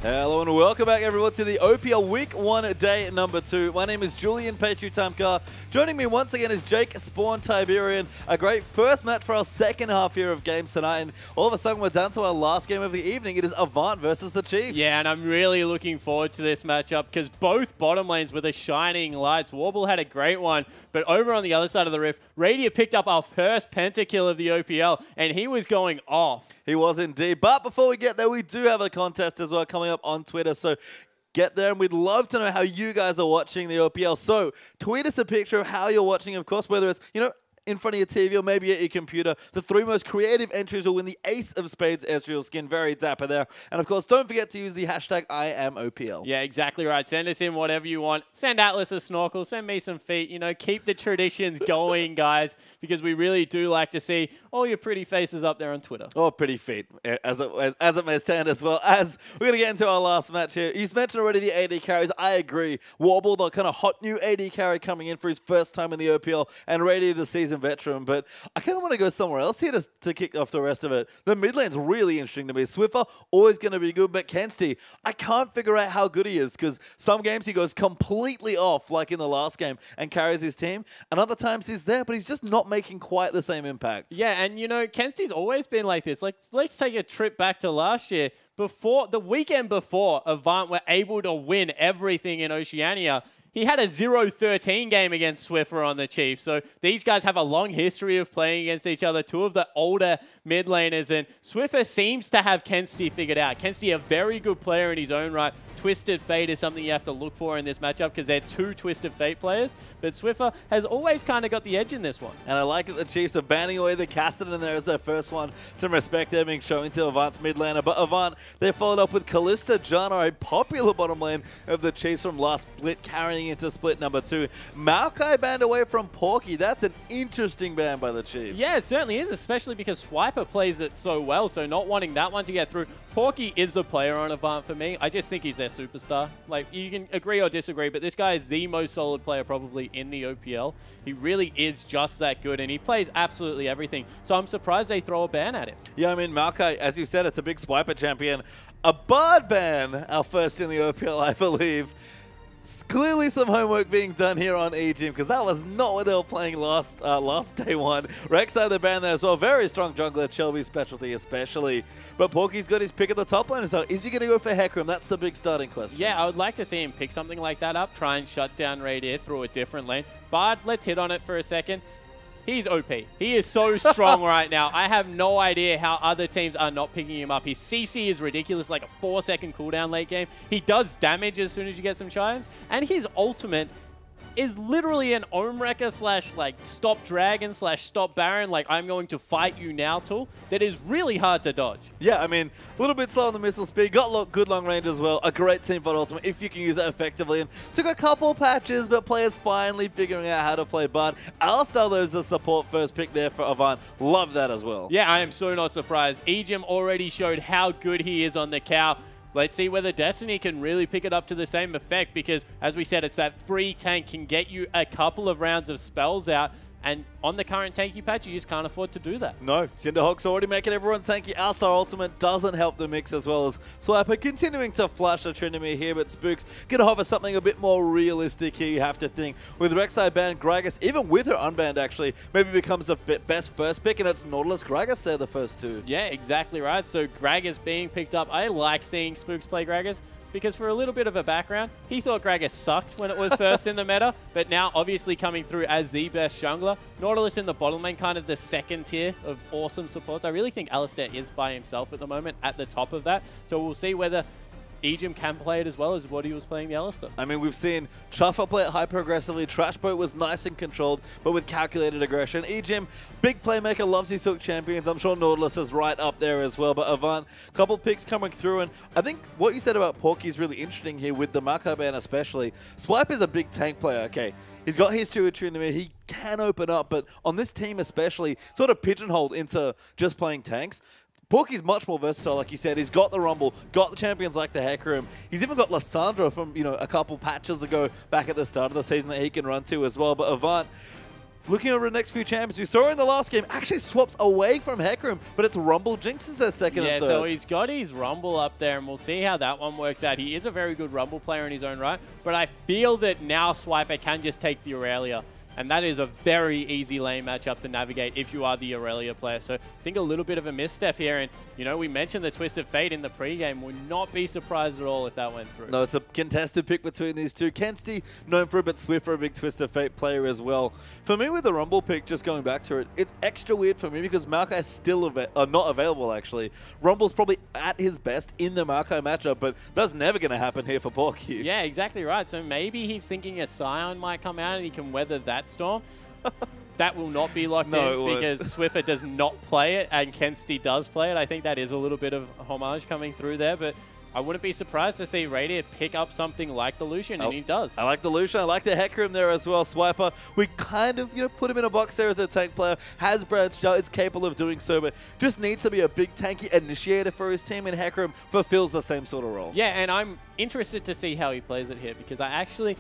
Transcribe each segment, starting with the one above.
Hello and welcome back everyone to the OPL Week 1 Day number 2. My name is Julian Patriot-Tamkar. Joining me once again is Jake Spawn Tiberian. A great first match for our second half here of games tonight. And all of a sudden we're down to our last game of the evening. It is Avant versus the Chiefs. Yeah, and I'm really looking forward to this matchup because both bottom lanes were the shining lights. Warble had a great one, but over on the other side of the rift, Radiant picked up our first pentakill of the OPL, and he was going off. He was indeed. But before we get there, we do have a contest as well coming up on Twitter. So get there, and we'd love to know how you guys are watching the OPL. So tweet us a picture of how you're watching, of course, whether it's, in front of your TV or maybe at your computer. The 3 most creative entries will win the Ace of Spades Ezreal skin. Very dapper there. And of course, don't forget to use the hashtag #IamOPL. Yeah, exactly right. Send us in whatever you want. Send Atlas a snorkel. Send me some feet. Keep the traditions going, guys, because we really do like to see all your pretty faces up there on Twitter. Or pretty feet, as it may stand as well. As we're going to get into our last match here. You mentioned already the AD carries. I agree. Warble, the kind of hot new AD carry coming in for his first time in the OPL, and Rady, the seasoned veteran. But I kind of want to go somewhere else here to kick off the rest of it. The mid lane's really interesting to me. Swiffer, always going to be good, but Kensti, I can't figure out how good he is, because some games he goes completely off, like in the last game, and carries his team, and other times he's there, but he's just not making quite the same impact. Yeah, and Kensti's always been like this. Like, let's take a trip back to last year. The weekend before Avant were able to win everything in Oceania, he had a 0-13 game against Swiffer on the Chiefs. So these guys have a long history of playing against each other, 2 of the older mid laners, and Swiffer seems to have Kensti figured out. Kensti, a very good player in his own right. Twisted Fate is something you have to look for in this matchup because they're 2 Twisted Fate players. But Swiffer has always kind of got the edge in this one. And I like that the Chiefs are banning away the Cassidy in there as their first one. Some respect there being shown to Avant's mid laner. But Avant, they followed up with Kalista Jana, a popular bottom lane of the Chiefs from last split, carrying into split number 2. Maokai banned away from Porky. That's an interesting ban by the Chiefs. Yeah, it certainly is, especially because Swiper plays it so well. So not wanting that one to get through. Porky is a player on Avant for me. I just think he's their superstar. Like, you can agree or disagree, but this guy is the most solid player probably in the OPL. He really is just that good, and he plays absolutely everything. So I'm surprised they throw a ban at him. Yeah, I mean, Maokai, as you said, it's a big Swiper champion. A Bard ban, our first in the OPL, I believe. Clearly some homework being done here on EGM, because that was not what they were playing last day 1. Rek'Sai the ban there as well. Very strong jungler, Shelby's specialty especially. But Porky's got his pick at the top lane, so is he going to go for Hecarim? That's the big starting question. Yeah, I would like to see him pick something like that up, try and shut down Radier through a different lane. Bard, let's hit on it for a second. He's OP. He is so strong right now. I have no idea how other teams are not picking him up. His CC is ridiculous, like a 4-second cooldown late game. He does damage as soon as you get some chimes. And his ultimate is literally an Ohm Wrecker slash like stop dragon slash stop baron, like I'm going to fight you now tool that is really hard to dodge. Yeah, I mean, a little bit slow on the missile speed, got good long range as well, a great team fight ultimate if you can use it effectively, and took a couple patches, but players finally figuring out how to play Bard. Alistar, though, is the support first pick there for Avant. Love that as well. Yeah, I am so not surprised. EGM already showed how good he is on the cow. Let's see whether Destiny can really pick it up to the same effect, because, as we said, it's that free tank can get you a couple of rounds of spells out, and on the current tanky patch, you just can't afford to do that. No, Cinderhawk's already making everyone tanky. Alistar ultimate doesn't help the mix, as well as Swiper continuing to flush the Trinity here, but Spook's going to offer something a bit more realistic here, you have to think. With Rek'Sai banned, Gragas, even with her unbanned actually, maybe becomes the best first pick, and it's Nautilus Gragas there, the first 2. Yeah, exactly right. So Gragas being picked up. I like seeing Spooks play Gragas, because for a little bit of a background, he thought Gragas sucked when it was first in the meta, but now obviously coming through as the best jungler. Nautilus in the bottom lane, kind of the second tier of awesome supports. I really think Alistair is by himself at the moment at the top of that, so we'll see whether EGM can play it as well as what he was playing the Alistar. I mean, we've seen Chuffer play it hyper-aggressively. Trashboat was nice and controlled, but with calculated aggression. EGM, big playmaker, loves his hook champions. I'm sure Nautilus is right up there as well. But Avant, couple picks coming through. And I think what you said about Porky is really interesting here with the Maokai ban especially. Swipe is a big tank player, okay. He's got history with Trinity. He can open up, but on this team especially, sort of pigeonholed into just playing tanks. Porky's much more versatile, like you said. He's got the Rumble, got the champions like the Hecarim. He's even got Lissandra from, a couple patches ago back at the start of the season that he can run to as well. But Avant, Looking over the next few champions, we saw in the last game, actually swaps away from Hecarim, but it's Rumble Jinx is their second and third. Yeah, so he's got his Rumble up there, and we'll see how that one works out. He is a very good Rumble player in his own right, but I feel that now Swiper can just take the Aurelia. And that is a very easy lane matchup to navigate if you are the Aurelia player. So I think a little bit of a misstep here. And, you know, we mentioned the Twisted Fate in the pregame. Would not be surprised at all if that went through. No, it's a contested pick between these two. Kensti, known for a bit Swiffer, a big Twisted Fate player as well. For me, with the Rumble pick, just going back to it, it's extra weird for me because Maokai is still not available, actually. Rumble's probably at his best in the Maokai matchup, but that's never going to happen here for Porky. Yeah, exactly right. So maybe he's thinking a Scion might come out and he can weather that storm. That will not be locked in because Swiffer does not play it and Kensti does play it. I think that is a little bit of homage coming through there, but I wouldn't be surprised to see Radiant pick up something like the Lucian, and he does. I like the Lucian. I like the Hecarim there as well. Swiper, we kind of put him in a box there as a tank player. Has branched out, is capable of doing so, but just needs to be a big tanky initiator for his team, and Hecarim fulfills the same sort of role. Yeah, and I'm interested to see how he plays it here because I actually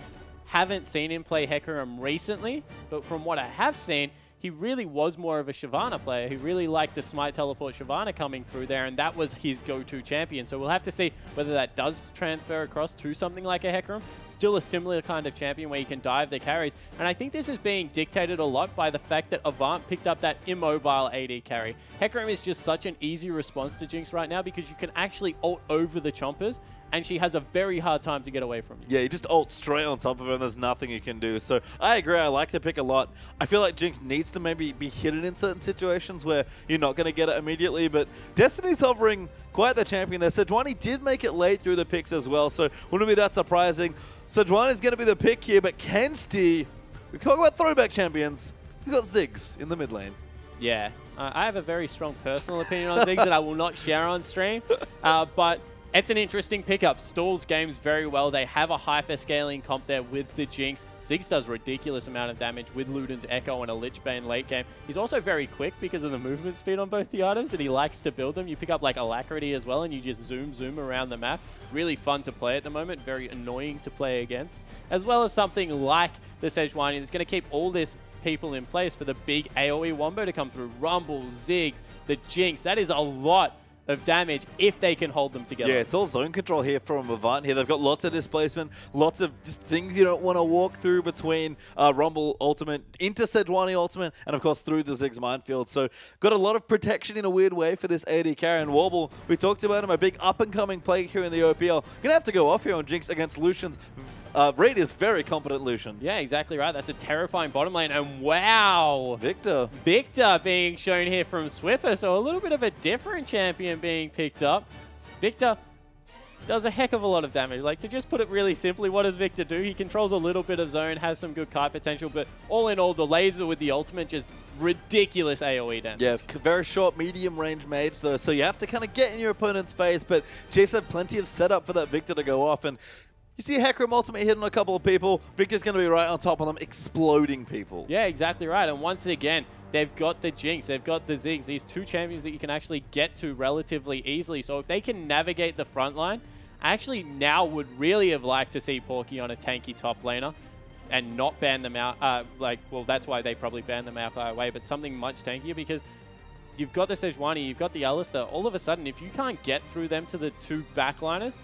haven't seen him play Hecarim recently, but from what I have seen, he really was more of a Shyvana player. He really liked the Smite Teleport Shyvana coming through there, and that was his go-to champion. So we'll have to see whether that does transfer across to something like a Hecarim. Still a similar kind of champion where you can dive the carries. And I think this is being dictated a lot by the fact that Avant picked up that immobile AD carry. Hecarim is just such an easy response to Jinx right now because you can actually ult over the chompers, and she has a very hard time to get away from you. Yeah, you just ult straight on top of her and there's nothing you can do. So I agree, I like the pick a lot. I feel like Jinx needs to maybe be hidden in certain situations where you're not going to get it immediately, but Destiny's hovering quite the champion there. Sejuani did make it late through the picks as well, so wouldn't be that surprising. Sejuani's going to be the pick here, but Kensti, we talk about throwback champions, he's got Ziggs in the mid lane. Yeah, I have a very strong personal opinion on Ziggs that I will not share on stream, but it's an interesting pickup. Stalls games very well. They have a hyper-scaling comp there with the Jinx. Ziggs does a ridiculous amount of damage with Luden's Echo and a Lich Bane late game. He's also very quick because of the movement speed on both the items, and he likes to build them. You pick up like Alacrity as well, and you just zoom around the map. Really fun to play at the moment. Very annoying to play against. As well as something like the Sejuani that's going to keep all this people in place for the big AoE wombo to come through. Rumble, Ziggs, the Jinx. That is a lot of damage if they can hold them together. Yeah, it's all zone control here from Avant here. They've got lots of displacement, lots of just things you don't want to walk through between Rumble ultimate into Sejuani ultimate, and of course through the Ziggs minefield. So got a lot of protection in a weird way for this AD carry. And Warble, we talked about him, a big up-and-coming play here in the OPL. Gonna have to go off here on Jinx against Lucian's Radiant's very competent Lucian. Yeah, exactly right. That's a terrifying bottom lane. And wow! Victor being shown here from Swiffer. So a little bit of a different champion being picked up. Victor does a heck of a lot of damage. Like, to just put it really simply, what does Victor do? He controls a little bit of zone, has some good kite potential, but all in all, the laser with the ultimate, just ridiculous AoE damage. Yeah, very short, medium range mage, though, so you have to kind of get in your opponent's face, but Chiefs have plenty of setup for that Victor to go off, and you see Hecarim ultimate hit on a couple of people, Victor's going to be right on top of them, exploding people. Yeah, exactly right. And once again, they've got the Jinx, they've got the Ziggs, these two champions that you can actually get to relatively easily. So if they can navigate the front line, I actually now would really have liked to see Porky on a tanky top laner and not ban them out. Well, that's why they probably banned them out right away, but something much tankier because you've got the Sejuani, you've got the Alistar. All of a sudden, if you can't get through them to the two backliners,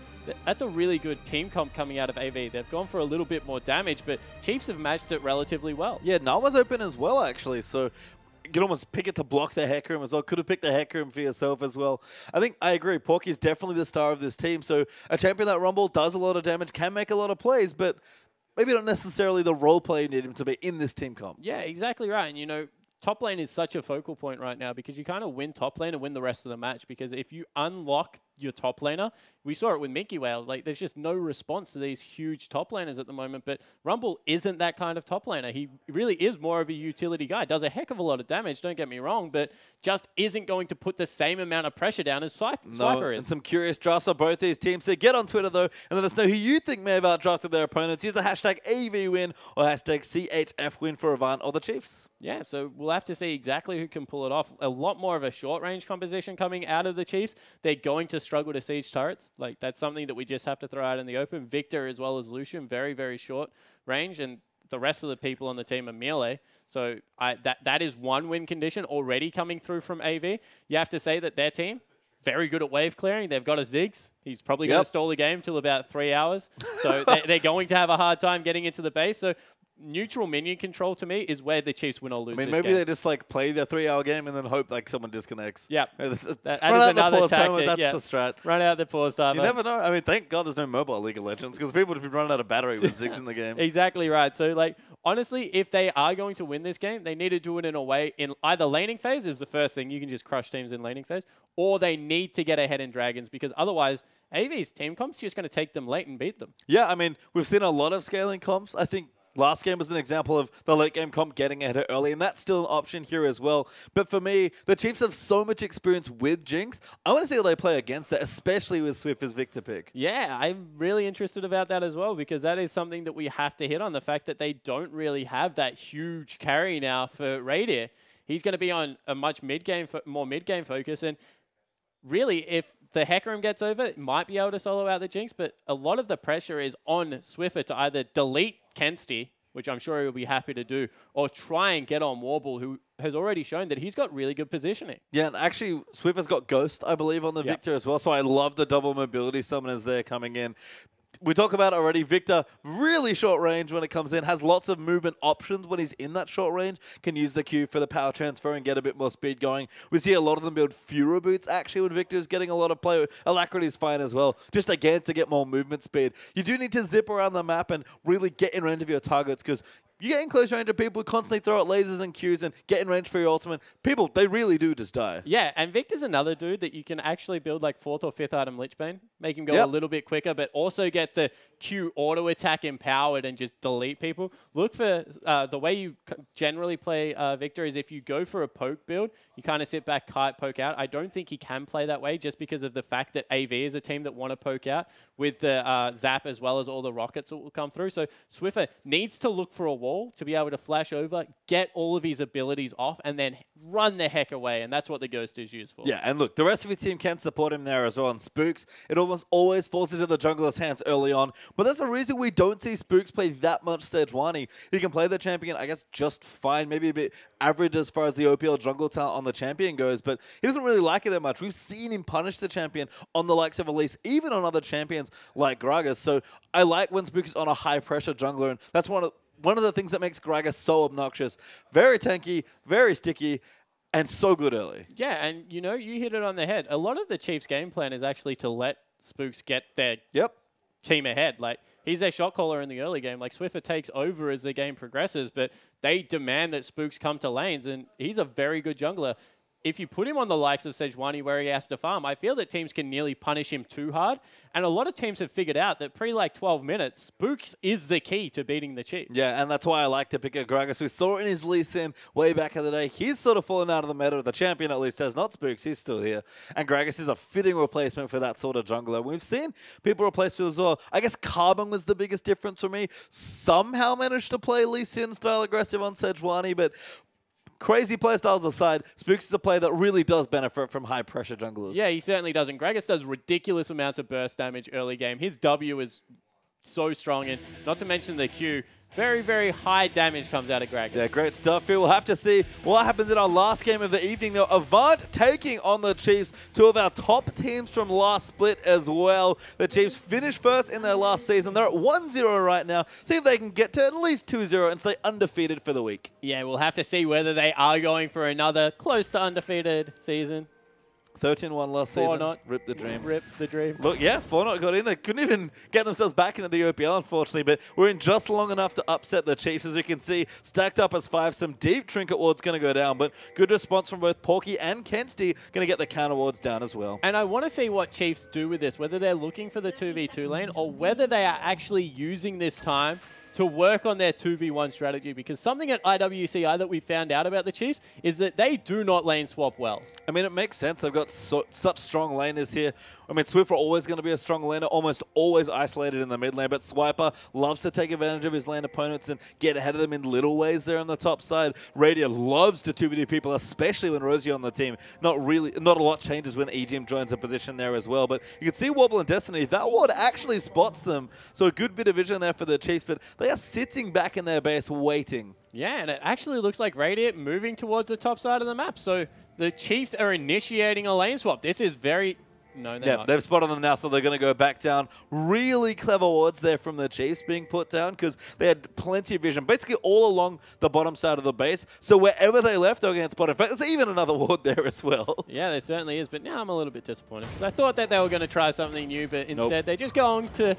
that's a really good team comp coming out of AV. They've gone for a little bit more damage, but Chiefs have matched it relatively well. Yeah, Nawa's open as well, actually, so you can almost pick it to block the Hecarim as well. Could have picked the Hecarim for yourself as well. I think I agree. Porky's definitely the star of this team, so a champion like Rumble does a lot of damage, can make a lot of plays, but maybe not necessarily the role play you need him to be in this team comp. Yeah, exactly right. And, you know, top lane is such a focal point right now because you kind of win top lane and win the rest of the match, because if you unlock your top laner, we saw it with Minky Whale, like there's just no response to these huge top laners at the moment, but Rumble isn't that kind of top laner. He really is more of a utility guy, does a heck of a lot of damage, don't get me wrong, but just isn't going to put the same amount of pressure down as Swiper is. And some curious drafts of both these teams, so get on Twitter though and let us know who you think may have outdrafted their opponents. Use the hashtag AVWin or hashtag CHFWin for Avant or the Chiefs. Yeah, so we'll have to see exactly who can pull it off. A lot more of a short range composition coming out of the Chiefs. They're going to struggle to siege turrets. Like, that's something that we just have to throw out in the open. Victor as well as Lucian, very, very short range. And the rest of the people on the team are melee. So that is one win condition already coming through from AV. You have to say that their team, very good at wave clearing. They've got a Ziggs. He's probably going to stall the game till about 3 hours. So they're going to have a hard time getting into the base. So neutral minion control to me is where the Chiefs win or lose. I mean, maybe game. they just like play their 3-hour game and then hope like someone disconnects. Yeah, that is That's another tactic. the strat. Run out the pause timer. You never know. I mean, thank God there's no mobile League of Legends because people would be running out of battery with Ziggs in the game. Exactly right. So like honestly, if they are going to win this game, they need to do it in a way in either laning phase is the first thing. You can just crush teams in laning phase, or they need to get ahead in Dragons because otherwise AV's team comp's just going to take them late and beat them. Yeah, I mean, we've seen a lot of scaling comps. I think last game was an example of the late game comp getting ahead early, and that's still an option here as well. But for me, the Chiefs have so much experience with Jinx. I want to see how they play against it, especially with Swift as Victor pick. Yeah, I'm really interested about that as well because that is something that we have to hit on, the fact that they don't really have that huge carry now for Radier. He's going to be on a much more mid-game focus, and really, if the Hecarim gets over, it might be able to solo out the Jinx, but a lot of the pressure is on Swiffer to either delete Kensty, which I'm sure he'll be happy to do, or try and get on Warble, who has already shown that he's got really good positioning. Yeah, and actually, Swiffer's got Ghost, I believe, on the Victor as well, so I love the double mobility summoners there coming in. We talk about already, Victor, really short range when it comes in, has lots of movement options when he's in that short range, can use the Q for the power transfer and get a bit more speed going. We see a lot of them build Furo boots, actually, when Victor's getting a lot of play. Alacrity is fine as well, just again to get more movement speed. You do need to zip around the map and really get in range of your targets because you get in close range of people who constantly throw out lasers and Qs and get in range for your ultimate. People, they really do just die. Yeah, and Victor's another dude that you can actually build like 4th or 5th item Lichbane, make him go a little bit quicker, but also get the Q auto attack empowered and just delete people. Look for the way you generally play Victor is if you go for a poke build, you kind of sit back, kite, poke out. I don't think he can play that way just because of the fact that AV is a team that want to poke out with the zap as well as all the rockets that will come through. So Swiffer needs to look for a wall to be able to flash over, get all of his abilities off, and then run the heck away. And that's what the Ghost is used for. Yeah, and look, the rest of your team can support him there as well. And Spooks, it almost always falls into the jungler's hands early on. But that's the reason we don't see Spooks play that much Sejuani. He can play the champion, I guess, just fine. Maybe a bit average as far as the OPL jungle talent on the champion goes. But he doesn't really like it that much. We've seen him punish the champion on the likes of Elise, even on other champions like Gragas. So I like when Spooks is on a high-pressure jungler. And that's one of the things that makes Gragas so obnoxious. Very tanky, very sticky, and so good early. Yeah, and you know, you hit it on the head. A lot of the Chiefs' game plan is actually to let Spooks get their team ahead. Like, he's their shot caller in the early game. Like, Swiffer takes over as the game progresses, but they demand that Spooks come to lanes, and he's a very good jungler. If you put him on the likes of Sejuani where he has to farm, I feel that teams can nearly punish him too hard. And a lot of teams have figured out that pre 12 minutes, Spooks is the key to beating the Chiefs. Yeah, and that's why I like to pick a Gragas. We saw it in his Lee Sin way back in the day. He's sort of fallen out of the meta. The champion at least has, not Spooks. He's still here. And Gragas is a fitting replacement for that sort of jungler. We've seen people replace him as well. I guess Carbon was the biggest difference for me. Somehow managed to play Lee Sin style aggressive on Sejuani, but crazy playstyles aside, Spooks is a player that really does benefit from high-pressure junglers. Yeah, he certainly does. And Gragas does ridiculous amounts of burst damage early game. His W is so strong, and not to mention the Q. Very, very high damage comes out of Gragas. Yeah, great stuff, Phil. We'll have to see what happens in our last game of the evening, though. Avant taking on the Chiefs, two of our top teams from last split as well. The Chiefs finished first in their last season. They're at 1-0 right now. See if they can get to at least 2-0 and stay undefeated for the week. Yeah, we'll have to see whether they are going for another close to undefeated season. 13-1 last season. Not. Rip the dream. Rip the dream. Look, yeah, 4-0 got in. They couldn't even get themselves back into the OPL, unfortunately, but we're in just long enough to upset the Chiefs. As you can see, stacked up as 5. Some deep trinket wards going to go down, but good response from both Porky and Kensty. Going to get the counter wards down as well. And I want to see what Chiefs do with this, whether they're looking for the 2v2 lane or whether they are actually using this time to work on their 2v1 strategy, because something at IWCI that we found out about the Chiefs is that they do not lane swap well. I mean, it makes sense. They've got such strong laners here. I mean, Swift are always going to be a strong laner, almost always isolated in the mid lane, but Swiper loves to take advantage of his lane opponents and get ahead of them in little ways there on the top side. Radiant loves to 2v2 people, especially when Rosie on the team. Not a lot changes when EGM joins a position there as well, but you can see Wobble and Destiny, that ward actually spots them, so a good bit of vision there for the Chiefs, but they are sitting back in their base waiting. Yeah, and it actually looks like Radiant moving towards the top side of the map, so the Chiefs are initiating a lane swap. This is very... No, they're not. They've spotted them now, so they're going to go back down. Really clever wards there from the Chiefs being put down because they had plenty of vision, basically all along the bottom side of the base. So wherever they left, they were getting spotted. In fact, there's even another ward there as well. Yeah, there certainly is, but now I'm a little bit disappointed because I thought that they were going to try something new, but instead they're just going to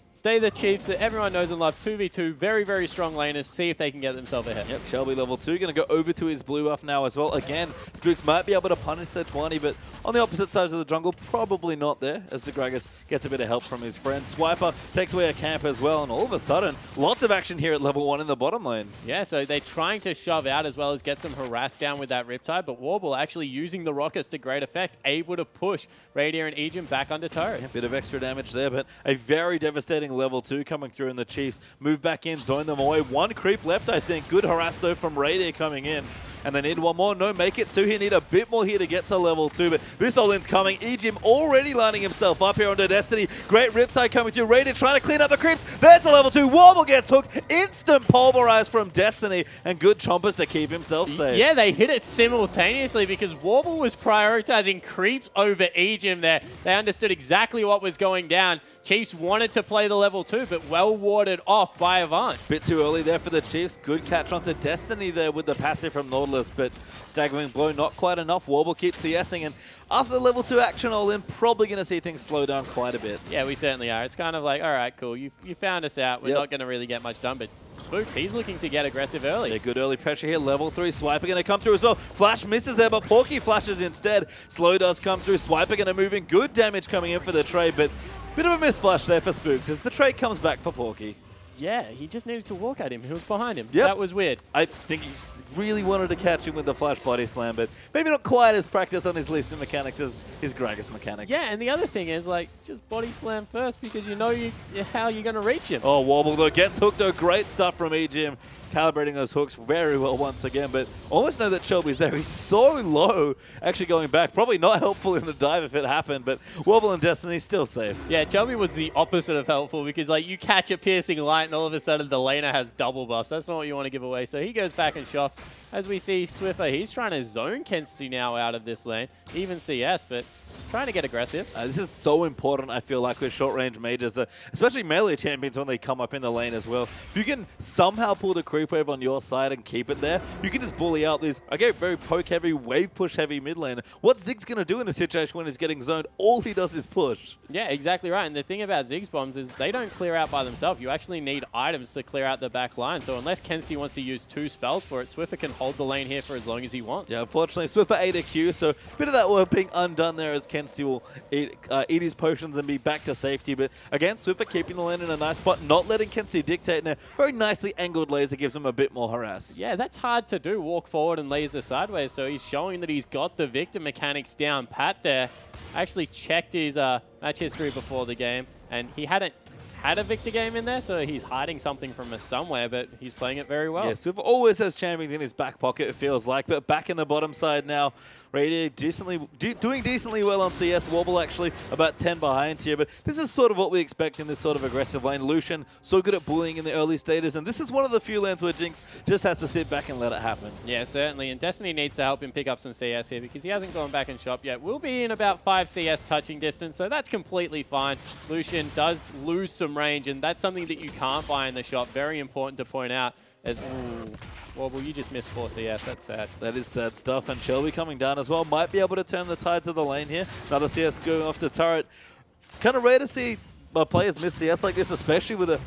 stay the Chiefs that everyone knows and loves. 2v2, very, very strong laners. See if they can get themselves ahead. Yep, Shelby level 2. Going to go over to his blue buff now as well. Again, Spooks might be able to punish their 20, but on the opposite side of the jungle, probably not there, as the Gragas gets a bit of help from his friend. Swiper takes away a camp as well, and all of a sudden, lots of action here at level 1 in the bottom lane. Yeah, so they're trying to shove out as well as get some harass down with that Riptide, but Warble actually using the rockets to great effect, able to push Radiant and Aegian back under turret. Yeah, bit of extra damage there, but a very devastating level 2 coming through, and the Chiefs move back in, zone them away. One creep left, I think. Good harass, though, from Radiant coming in. And they need one more. No, make it two here. Need a bit more here to get to level 2. But this all-in's coming. Ejim already lining himself up here onto Destiny. Great Riptide coming through. Radiant trying to clean up the creeps. There's the level 2. Warble gets hooked. Instant pulverize from Destiny. And good chompers to keep himself safe. Yeah, they hit it simultaneously because Warble was prioritizing creeps over Ejim there. They understood exactly what was going down. Chiefs wanted to play the level 2, but well warded off by Avant. Bit too early there for the Chiefs. Good catch onto Destiny there with the passive from Nautilus, but staggering blow not quite enough. Warble keeps CSing, and after the level 2 action all-in, probably going to see things slow down quite a bit. Yeah, we certainly are. It's kind of like, all right, cool, you found us out. We're not going to really get much done, but Spooks, he's looking to get aggressive early. Yeah, good early pressure here. Level 3. Swiper going to come through as well. Flash misses there, but Porky flashes instead. Slow does come through. Swiper going to move in. Good damage coming in for the trade, but bit of a misflash there for Spooks as the trade comes back for Porky. Yeah, he just needed to walk at him. He was behind him. Yep. That was weird. I think he really wanted to catch him with the flash body slam, but maybe not quite as practiced on his Lee mechanics as his Gragas mechanics. Yeah, and the other thing is, like, just body slam first because you know how you're going to reach him. Oh, Warble, though, gets hooked, though. Great stuff from EGM. Calibrating those hooks very well once again, but almost know that Shelby's there. He's so low, actually going back. Probably not helpful in the dive if it happened, but Warble and Destiny still safe. Yeah, Shelby was the opposite of helpful because, like, you catch a piercing light and all of a sudden the laner has double buffs. That's not what you want to give away. So he goes back and shock. As we see Swiffer, he's trying to zone Kenzie now out of this lane. Even CS, but trying to get aggressive. This is so important, I feel like, with short-range mages, especially melee champions when they come up in the lane as well. If you can somehow pull the creep wave on your side and keep it there, you can just bully out these, very poke-heavy, wave-push-heavy mid lane. What's Ziggs going to do in a situation when he's getting zoned? All he does is push. Yeah, exactly right. And the thing about Ziggs bombs is they don't clear out by themselves. You actually need items to clear out the back line. So unless Kenzie wants to use 2 spells for it, Swiffer can hold the lane here for as long as he wants. Yeah, unfortunately, Swiffer ate a Q, so a bit of that work being undone there as Kenzie will eat his potions and be back to safety. But again, Swiffer keeping the lane in a nice spot, not letting Kenzie dictate, and a very nicely angled laser gives him a bit more harass. Yeah, that's hard to do, walk forward and laser sideways, so he's showing that he's got the Victor mechanics down pat there. I actually checked his match history before the game, and he hadn't had a Victor game in there, so he's hiding something from us somewhere, but he's playing it very well. Yeah, Swiffer always has champions in his back pocket, it feels like, but back in the bottom side now, Radiant doing decently well on CS. Warble actually about 10 behind here, but this is sort of what we expect in this sort of aggressive lane. Lucian, so good at bullying in the early stages, and this is one of the few lanes where Jinx just has to sit back and let it happen. Yeah, certainly, and Destiny needs to help him pick up some CS here because he hasn't gone back and shop yet. We'll be in about 5 CS touching distance, so that's completely fine. Lucian does lose some range, and that's something that you can't buy in the shop. Very important to point out. As, well, you just missed 4 CS. That's sad. That is sad stuff. And Shelby coming down as well. Might be able to turn the tides of the lane here. Another CS going off the turret. Kind of rare to see players miss CS like this, especially with the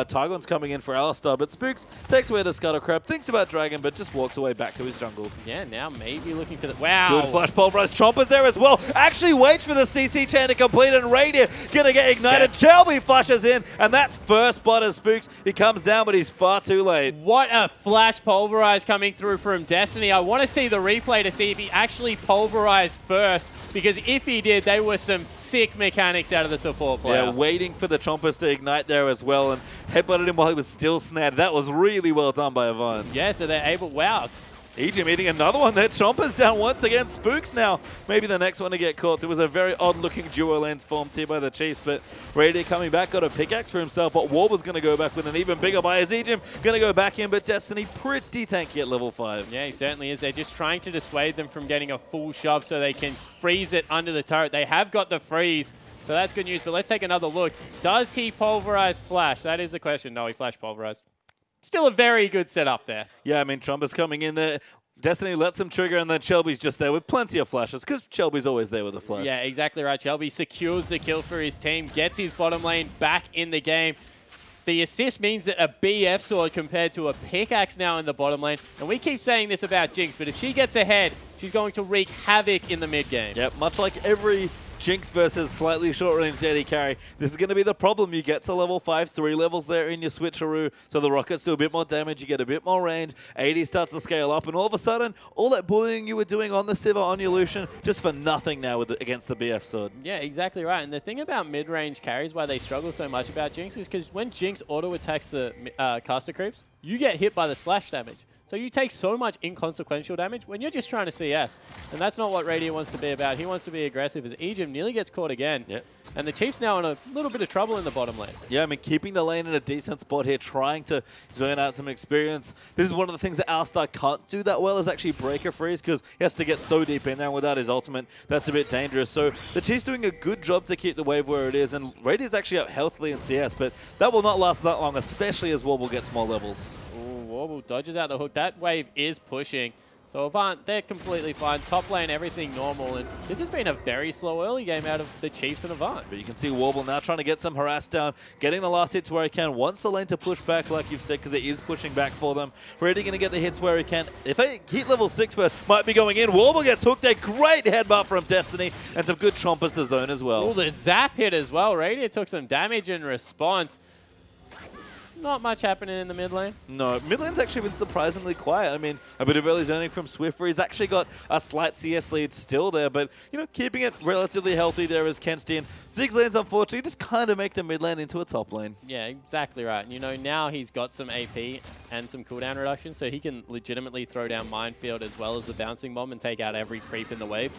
Targons coming in for Alistar. But Spooks takes away the Scuttle Crab, thinks about Dragon, but just walks away back to his jungle. Yeah, now maybe looking for the... Wow! Good flash pulverize. Chompers there as well. Actually waits for the CC chain to complete, and Radiant gonna get ignited. Shelby flashes in, and that's first spot of Spooks. He comes down, but he's far too late. What a flash pulverize coming through from Destiny. I want to see the replay to see if he actually pulverized first because if he did, they were some sick mechanics out of the support player. Yeah, waiting for the Chompers to ignite there as well and headbutted him while he was still snared. That was really well done by Avant. Yeah, so they're able, wow. Ejim eating another one there. Chompers down once again. Spooks now. Maybe the next one to get caught. There was a very odd-looking duo lanes formed here by the Chiefs, but Radiant coming back, got a pickaxe for himself, but Warble's going to go back with an even bigger buy as Ejim going to go back in, but Destiny pretty tanky at level 5. Yeah, he certainly is. They're just trying to dissuade them from getting a full shove so they can freeze it under the turret. They have got the freeze, so that's good news, but let's take another look. Does he pulverize Flash? That is the question. No, he Flash pulverized. Still a very good setup there. Yeah, I mean, Chompers coming in there. Destiny lets him trigger, and then Shelby's just there with plenty of flashes, because Shelby's always there with a flash. Yeah, exactly right. Shelby secures the kill for his team, gets his bottom lane back in the game. The assist means that a BF sword compared to a pickaxe now in the bottom lane. And we keep saying this about Jinx, but if she gets ahead, she's going to wreak havoc in the mid game. Yep, much like every Jinx versus slightly short-range AD carry. This is going to be the problem. You get to level 5, 3 levels there in your switcheroo, so the rockets do a bit more damage, you get a bit more range, AD starts to scale up, and all of a sudden, all that bullying you were doing on the Sivir, on your Lucian, just for nothing now with against the BF sword. Yeah, exactly right. And the thing about mid-range carries, why they struggle so much about Jinx, is because when Jinx auto-attacks the caster creeps, you get hit by the splash damage. So you take so much inconsequential damage when you're just trying to CS. And that's not what Radiant wants to be about. He wants to be aggressive as Ejim nearly gets caught again. Yep. And the Chiefs now in a little bit of trouble in the bottom lane. Yeah, I mean, keeping the lane in a decent spot here, trying to zone out some experience. This is one of the things that Alistar can't do that well, is actually break a freeze, because he has to get so deep in there, and without his ultimate, that's a bit dangerous. So the Chiefs doing a good job to keep the wave where it is, and Radiant's actually up healthily in CS, but that will not last that long, especially as Warble gets more levels. Warble dodges out the hook. That wave is pushing. So Avant, they're completely fine. Top lane, everything normal. And this has been a very slow early game out of the Chiefs and Avant. But you can see Warble now trying to get some harass down, getting the last hits where he can. Wants the lane to push back, like you've said, because it is pushing back for them. Really going to get the hits where he can. If they hit level 6 first, might be going in. Warble gets hooked there. Great headbutt from Destiny. And some good chompers to zone as well. Oh, the zap hit as well. Radiant took some damage in response. Not much happening in the mid lane. No, mid lane's actually been surprisingly quiet. I mean, a bit of early zoning from Swift, where he's actually got a slight CS lead still there, but, you know, keeping it relatively healthy there as Kenstein. Ziggs lanes, unfortunately, just kind of make the mid lane into a top lane. Yeah, exactly right. And, you know, now he's got some AP and some cooldown reduction, so he can legitimately throw down Minefield as well as the bouncing bomb and take out every creep in the wave.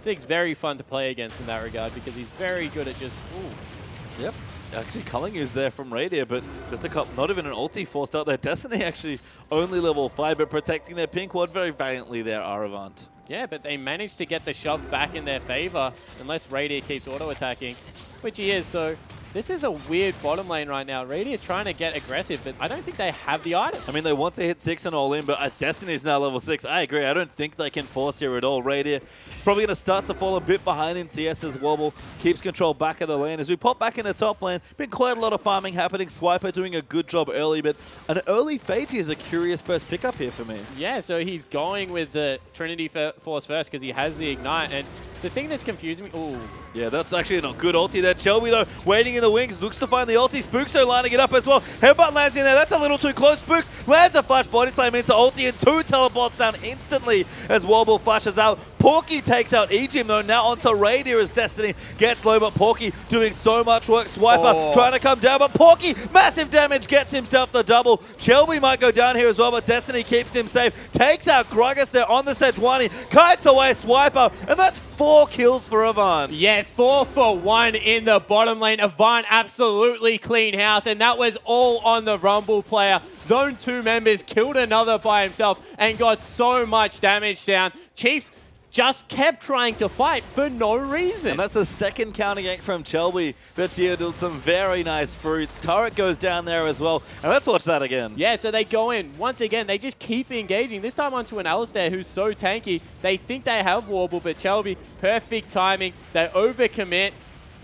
Ziggs very fun to play against in that regard, because he's very good at just, ooh. Yep. Actually, culling is there from Radiant, but just a couple, not even an ulti forced out there. Destiny actually only level 5, but protecting their pink ward very valiantly there are Avant. Yeah, but they managed to get the shove back in their favor, unless Radiant keeps auto-attacking, which he is, so this is a weird bottom lane right now. Radiant trying to get aggressive, but I don't think they have the item. I mean, they want to hit 6 and all in, but Destiny's now level 6. I agree. I don't think they can force here at all. Radiant probably going to start to fall a bit behind in CS as Wobble keeps control back of the lane. As we pop back in the top lane, been quite a lot of farming happening. Swiper doing a good job early, but an early Phagy is a curious first pickup here for me. Yeah, so he's going with the Trinity Force first because he has the Ignite, and the thing that's confusing me... Ooh. Yeah, that's actually not good ulti there. Shelby, though, waiting in the wings, looks to find the ulti. Spooks, though, lining it up as well. Headbutt lands in there. That's a little too close. Spooks lands a flash body slam into ulti, and 2 teleports down instantly as Warble flashes out. Porky takes out Ejim, though, now onto Radiant as Destiny gets low, but Porky doing so much work. Swiper trying to come down, but Porky, massive damage, gets himself the double. Shelby might go down here as well, but Destiny keeps him safe. Takes out Gragas there on the Sejuani, kites away Swiper, and that's 4 kills for Avant. Yeah, 4 for 1 in the bottom lane. Avant absolutely clean house, and that was all on the Rumble player. Zone 2 members killed another by himself and got so much damage down. Chiefs just kept trying to fight for no reason. And that's the second counter gank from Shelby that's yielded some very nice fruits. Turret goes down there as well. And let's watch that again. Yeah, so they go in. Once again, they just keep engaging. This time onto an Alistar who's so tanky. They think they have Warble, but Shelby, perfect timing. They overcommit.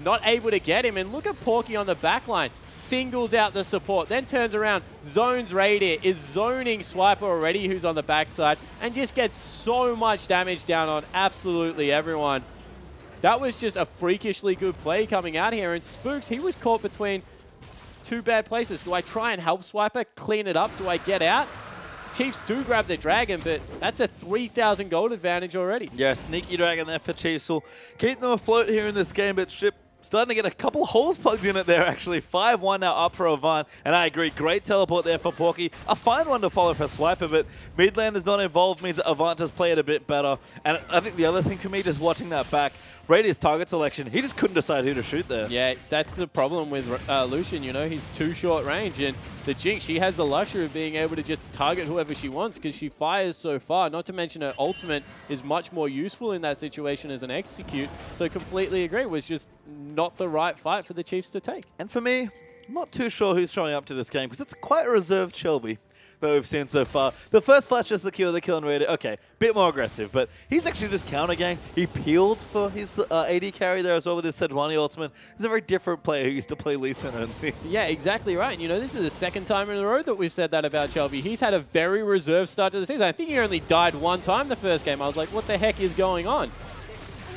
Not able to get him. And look at Porky on the back line. Singles out the support, then turns around, zones Radiant, is zoning Swiper already, who's on the backside, and just gets so much damage down on absolutely everyone. That was just a freakishly good play coming out here, and Spooks, he was caught between 2 bad places. Do I try and help Swiper, clean it up? Do I get out? Chiefs do grab the dragon, but that's a 3,000 gold advantage already. Yeah, sneaky dragon there for Chiefs will keep them afloat here in this game, but Ship starting to get a couple holes plugged in it there, actually. 5-1 now up for Avant, and I agree, great teleport there for Porky. A fine one to follow for Swiper, but mid lane is not involved means that Avant just play it a bit better. And I think the other thing for me, just watching that back, Radius target selection, he just couldn't decide who to shoot there. Yeah, that's the problem with Lucian, you know, he's too short range, and the Jinx, she has the luxury of being able to just target whoever she wants because she fires so far, not to mention her ultimate is much more useful in that situation as an execute, so completely agree, it was just not the right fight for the Chiefs to take. And for me, I'm not too sure who's showing up to this game because it's quite a reserved Shelby that we've seen so far. The first flash just secure the kill and ready. Okay, bit more aggressive, but he's actually just counter gang. He peeled for his AD carry there as well with his Sejuani ultimate. He's a very different player who used to play Lee Sin only. Yeah, exactly right. You know, this is the second time in a row that we've said that about Shelby. He's had a very reserved start to the season. I think he only died one time the first game. I was like, what the heck is going on?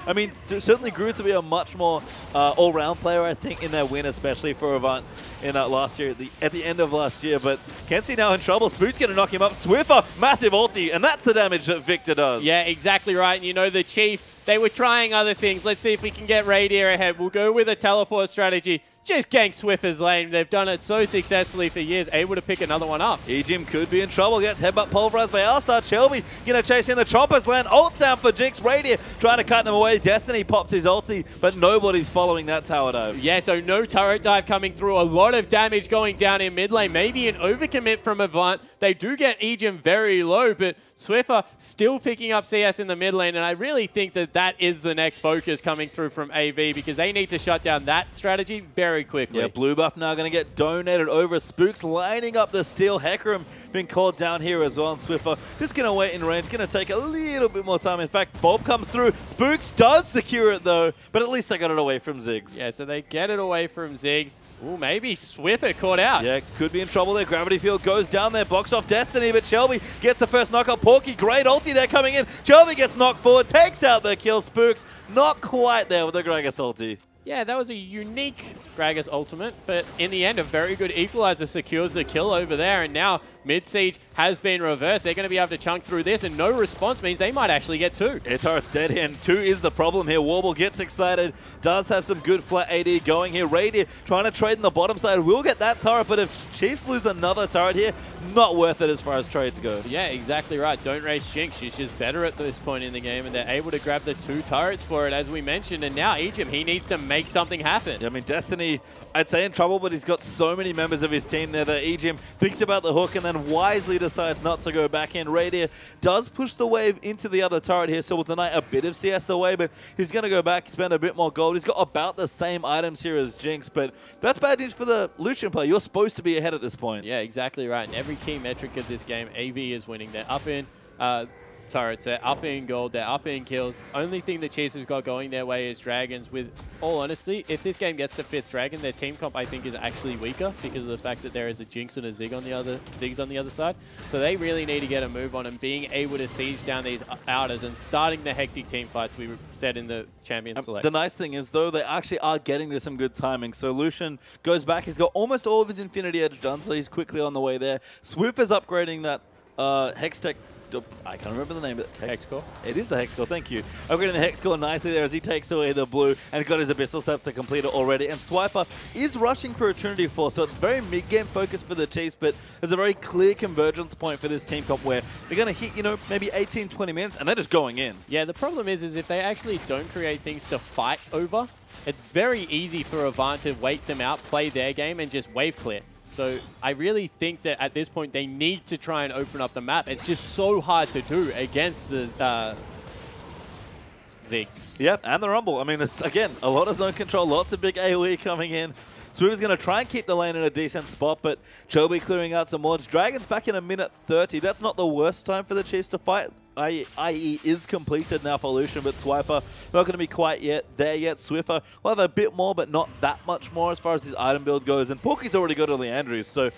I mean, certainly grew to be a much more all-round player, I think, in their win, especially for Avant in last year, at the end of last year. But Kenzie now in trouble. Spook's going to knock him up. Swiffer, massive ulti, and that's the damage that Victor does. Yeah, exactly right. And you know, the Chiefs, they were trying other things. Let's see if we can get Radier ahead. We'll go with a teleport strategy. Just gank Swiffer's lane. They've done it so successfully for years, able to pick another one up. Ejim could be in trouble. Gets headbutt pulverized by Alstar. Shelby going to chase in the Chompers land. Ult down for Jinx. Radier trying to cut them away. Destiny pops his ulti, but nobody's following that tower dive. Yeah, so no turret dive coming through. A lot of damage going down in mid lane. Maybe an overcommit from Avant. They do get Ejim very low, but Swiffer still picking up CS in the mid lane, and I really think that that is the next focus coming through from AV because they need to shut down that strategy very quickly. Yeah, blue buff now going to get donated over. Spooks lining up the steal. Hecarim being called down here as well, and Swiffer just going to wait in range. Going to take a little bit more time. In fact, Bob comes through. Spooks does secure it though, but at least they got it away from Ziggs. Yeah, so they get it away from Ziggs. Ooh, maybe Swiffer caught out. Yeah, could be in trouble there. Gravity Field goes down there, blocks off Destiny, but Shelby gets the first knockout. Porky, great ulti there coming in. Shelby gets knocked forward, takes out the kill. Spooks not quite there with the Gragas ulti. Yeah, that was a unique Gragas ultimate, but in the end, a very good equalizer secures the kill over there, and now mid-siege has been reversed. They're going to be able to chunk through this, and no response means they might actually get 2. Air turret's dead here, and 2 is the problem here. Warble gets excited, does have some good flat AD going here. Radier trying to trade in the bottom side, will get that turret, but if Chiefs lose another turret here, not worth it as far as trades go. Yeah, exactly right. Don't race Jinx. She's just better at this point in the game, and they're able to grab the 2 turrets for it, as we mentioned, and now Ejim, he needs to make something happen. Yeah, I mean, Destiny, I'd say in trouble, but he's got so many members of his team there that Ejim thinks about the hook and then wisely decides not to go back in. Radier does push the wave into the other turret here, so will deny a bit of CS away, but he's going to go back, spend a bit more gold. He's got about the same items here as Jinx, but that's bad news for the Lucian player. You're supposed to be ahead at this point. Yeah, exactly right. And every key metric of this game, AV is winning. They're up in turrets, they're up in gold, they're up in kills. Only thing the Chiefs have got going their way is dragons. With all honesty, if this game gets to 5th dragon, their team comp I think is actually weaker because of the fact that there is a Jinx and a Ziggs on the other side. So they really need to get a move on and being able to siege down these outers and starting the hectic team fights we said in the champion select. The nice thing is though, they actually are getting to some good timing. So Lucian goes back, he's got almost all of his Infinity Edge done, so he's quickly on the way there. Swift is upgrading that Hextech. I can't remember the name of it. Hex Core? It is the Hex Core, thank you. Upgrading the Hex Core nicely there as he takes away the blue and got his Abyssal Scepter to complete it already. And Swiper is rushing for a Trinity Force, so it's very mid-game focused for the Chiefs, but there's a very clear convergence point for this team comp where they're going to hit, you know, maybe 18, 20 minutes and they're just going in. Yeah, the problem is if they actually don't create things to fight over, it's very easy for Avant to wait them out, play their game, and just wave clear. So I really think that at this point they need to try and open up the map. It's just so hard to do against the Ziggs. Yep, and the Rumble. I mean, this, again, a lot of zone control, lots of big AoE coming in. Swooper's going to try and keep the lane in a decent spot, but Chobi clearing out some wards. Dragon's back in a minute 30. That's not the worst time for the Chiefs to fight. IE is completed now for Lucian, but Swiper not going to be quite there yet. Swiffer will have a bit more, but not that much more as far as his item build goes. And Porky's already got to Leandries, so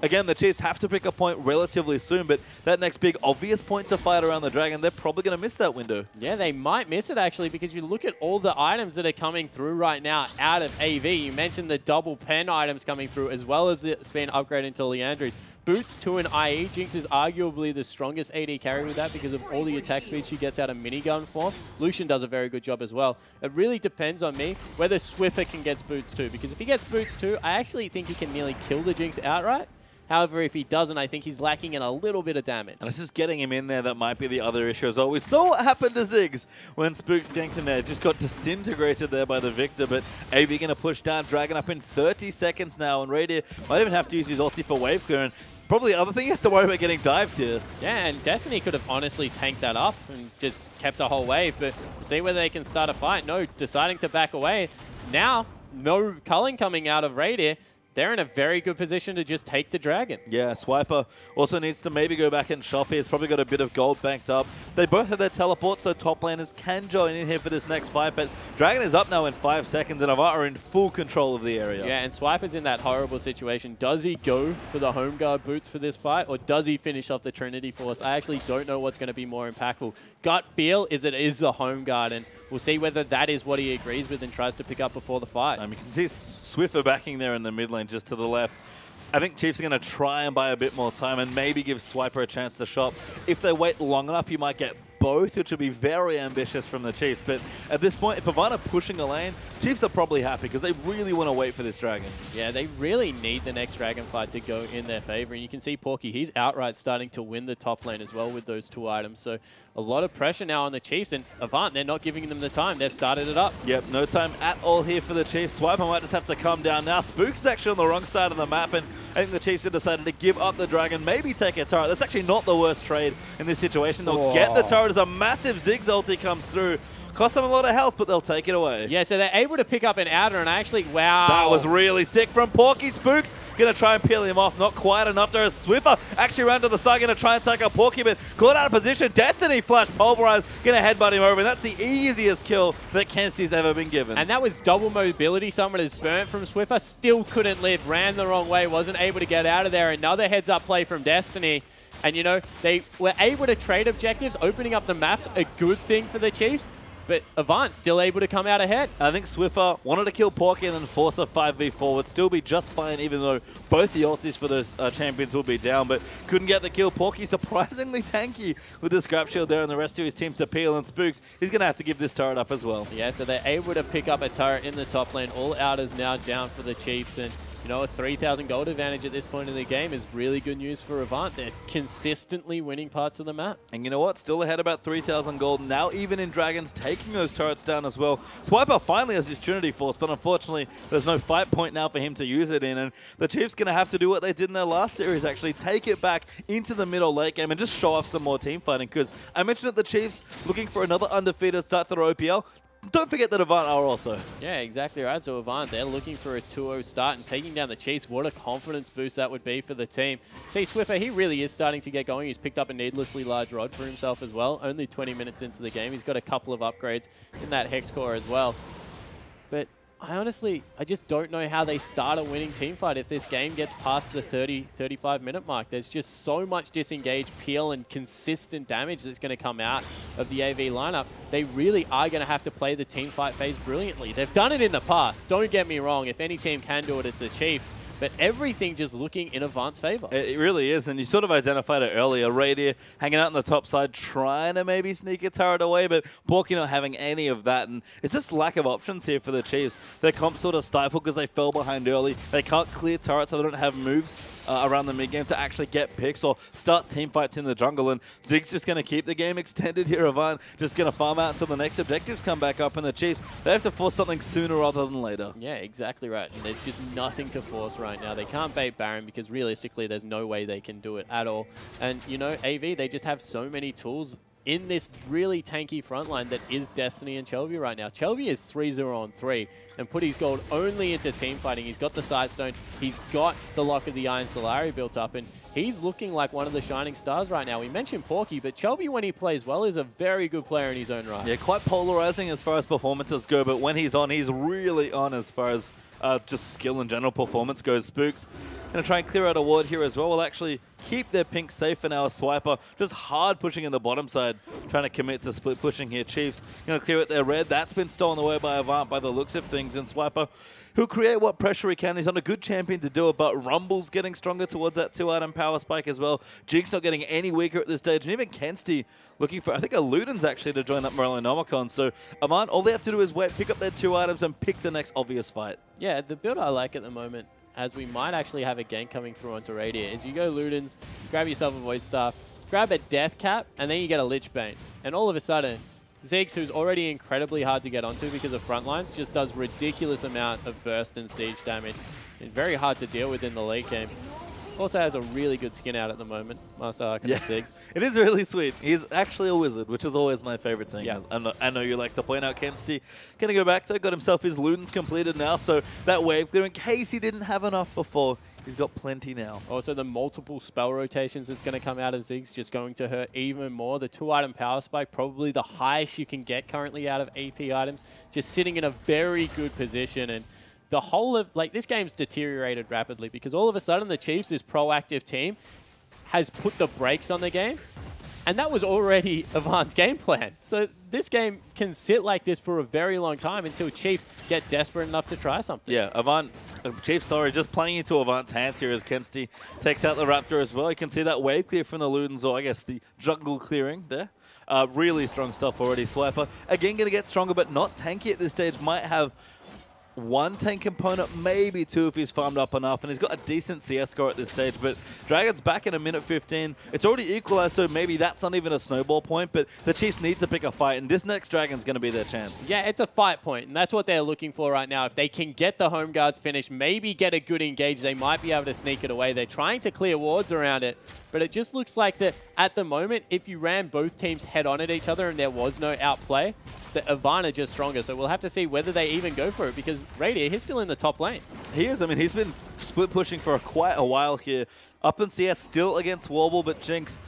again, the Chiefs have to pick a point relatively soon, but that next big obvious point to fight around the Dragon, they're probably going to miss that window. Yeah, they might miss it actually, because you look at all the items that are coming through right now out of AV. You mentioned the double pen items coming through, as well as it's been upgraded to Leandries. Boots 2 and IE. Jinx is arguably the strongest AD carry with that because of all the attack speed she gets out of minigun form. Lucian does a very good job as well. It really depends on me whether Swiffer can get Boots 2, because if he gets Boots 2, I actually think he can nearly kill the Jinx outright. However, if he doesn't, I think he's lacking in a little bit of damage. And it's just getting him in there that might be the other issue as well. We saw what happened to Ziggs when Spooks ganked in there. Just got disintegrated there by the Victor, but AV going to push down Dragon up in 30 seconds now, and Radiant might even have to use his ulti for wave clear. And probably the other thing he has to worry about getting dived here. Yeah, and Destiny could have honestly tanked that up and just kept a whole wave, but see whether they can start a fight. No, deciding to back away. Now, no culling coming out of Radiant. They're in a very good position to just take the Dragon. Yeah, Swiper also needs to maybe go back and shop here. He's probably got a bit of gold banked up. They both have their teleport, so top laners can join in here for this next fight. But Dragon is up now in 5 seconds, and Avant are in full control of the area. Yeah, and Swiper's in that horrible situation. Does he go for the home guard boots for this fight, or does he finish off the Trinity Force? I actually don't know what's going to be more impactful. Gut feel is it is the home guard, and we'll see whether that is what he agrees with and tries to pick up before the fight. You can see Swiffer backing there in the mid lane just to the left. I think Chiefs are going to try and buy a bit more time and maybe give Swiper a chance to shop. If they wait long enough, you might get both, which would be very ambitious from the Chiefs. But at this point, if Avant are pushing a lane, Chiefs are probably happy because they really want to wait for this Dragon. Yeah, they really need the next Dragon fight to go in their favor. And you can see Porky, he's outright starting to win the top lane as well with those 2 items. So a lot of pressure now on the Chiefs. And Avant, they're not giving them the time. They've started it up. Yep, no time at all here for the Chiefs. Swiper might just have to come down now. Spooks is actually on the wrong side of the map, and I think the Chiefs have decided to give up the Dragon, maybe take a turret. That's actually not the worst trade in this situation. They'll get the turret as a massive Ziggs ulti comes through. Costs them a lot of health, but they'll take it away. Yeah, so they're able to pick up an outer, and actually, wow. That was really sick from Porky. Spooks going to try and peel him off. Not quite enough there. Swiffer actually ran to the side, going to try and take out Porky, but caught out of position. Destiny Flash Pulverize going to headbutt him over, and that's the easiest kill that Kenzie's ever been given. And that was double mobility. Someone is burnt from Swiffer. Still couldn't live. Ran the wrong way. Wasn't able to get out of there. Another heads-up play from Destiny. And, you know, they were able to trade objectives, opening up the maps, a good thing for the Chiefs. But Avant still able to come out ahead. I think Swiffer wanted to kill Porky and then force a 5v4. Would still be just fine, even though both the ultis for those champions will be down, but couldn't get the kill. Porky surprisingly tanky with the scrap shield there, and the rest of his team to peel, and Spooks, he's going to have to give this turret up as well. Yeah, so they're able to pick up a turret in the top lane. All outers now down for the Chiefs, and you know, a 3,000 gold advantage at this point in the game is really good news for Avant. They're consistently winning parts of the map. And you know what? Still ahead about 3,000 gold. Now even in Dragons, taking those turrets down as well. Swiper finally has his Trinity Force, but unfortunately, there's no fight point now for him to use it in. And the Chiefs going to have to do what they did in their last series, actually take it back into the middle late game and just show off some more team fighting. Because I mentioned that the Chiefs looking for another undefeated start to their OPL. Don't forget that Avant are also. Yeah, exactly right. So Avant, they're looking for a 2-0 start and taking down the Chiefs. What a confidence boost that would be for the team. See, Swiffer, he really is starting to get going. He's picked up a needlessly large rod for himself as well. Only 20 minutes into the game. He's got a couple of upgrades in that Hex Core as well. But I just don't know how they start a winning team fight if this game gets past the 30-35 minute mark. There's just so much disengaged peel and consistent damage that's going to come out of the AV lineup. They really are going to have to play the team fight phase brilliantly. They've done it in the past. Don't get me wrong. If any team can do it, it's the Chiefs. But everything just looking in Avant's favor. It really is, and you sort of identified it earlier. Radiant hanging out on the top side, trying to maybe sneak a turret away, but Porky not having any of that. And it's just lack of options here for the Chiefs. Their comp sort of stifled because they fell behind early. They can't clear turrets, so they don't have moves around the mid-game to actually get picks or start team fights in the jungle. And Ziggs just going to keep the game extended here. Avant just going to farm out until the next objectives come back up, and the Chiefs, they have to force something sooner rather than later. Yeah, exactly right. And there's just nothing to force right now. They can't bait Baron because realistically there's no way they can do it at all. And, you know, AV, they just have so many tools in this really tanky front line that is Destiny and Chelby right now. Chelby is 3-0 on 3 and put his gold only into team fighting. He's got the Sightstone, he's got the Lock of the Iron Solari built up, and he's looking like one of the shining stars right now. We mentioned Porky, but Chelby, when he plays well, is a very good player in his own right. Yeah, quite polarizing as far as performances go, but when he's on, he's really on as far as just skill and general performance goes. Spooks Going to try and clear out a ward here as well. Will actually keep their pink safe for now. Swiper just hard pushing in the bottom side, trying to commit to split pushing here. Chiefs going to clear out their red. That's been stolen away by Avant by the looks of things. And Swiper, who'll create what pressure he can. He's on a good champion to do it, but Rumble's getting stronger towards that 2-item power spike as well. Jinx not getting any weaker at this stage. And even Kensty looking for, I think, a Luden's actually to join that Morellonomicon. So Avant, all they have to do is wait, pick up their 2 items, and pick the next obvious fight. Yeah, the build I like at the moment, as we might actually have a gank coming through onto Radiant, is you go Ludens, grab yourself a Void Staff, grab a Death Cap, and then you get a Lich Bane. And all of a sudden, Ziggs, who's already incredibly hard to get onto because of front lines, just does ridiculous amount of burst and siege damage. And very hard to deal with in the late game. Also has a really good skin out at the moment, Master Arcanist Ziggs. It is really sweet. He's actually a wizard, which is always my favorite thing. Yeah. I know you like to point out Kensty. Gonna go back though, got himself his Ludens completed now, so that wave clear, in case he didn't have enough before, he's got plenty now. Also, the multiple spell rotations that's going to come out of Ziggs just going to hurt even more. The 2-item power spike, probably the highest you can get currently out of AP items, just sitting in a very good position. And the whole of, like, this game's deteriorated rapidly because all of a sudden the Chiefs, this proactive team, has put the brakes on the game. And that was already Avant's game plan. So this game can sit like this for a very long time until Chiefs get desperate enough to try something. Yeah, Avant, Chiefs, sorry, just playing into Avant's hands here as Kensty takes out the Raptor as well. You can see that wave clear from the Ludens, or I guess the jungle clearing there. Really strong stuff already. Swiper, again, going to get stronger, but not tanky at this stage. Might have 1 tank component, maybe 2 if he's farmed up enough, and he's got a decent CS score at this stage, but Dragon's back in a minute 15. It's already equalized, so maybe that's not even a snowball point, but the Chiefs need to pick a fight, and this next Dragon's going to be their chance. Yeah, it's a fight point, and that's what they're looking for right now. If they can get the home guards finished, maybe get a good engage, they might be able to sneak it away. They're trying to clear wards around it, but it just looks like that at the moment, if you ran both teams head-on at each other and there was no outplay, the Avant are just stronger. So we'll have to see whether they even go for it, because Radiant, he's still in the top lane. He is. I mean, he's been split pushing for quite a while here. Up in CS, still against Warble, but Jinx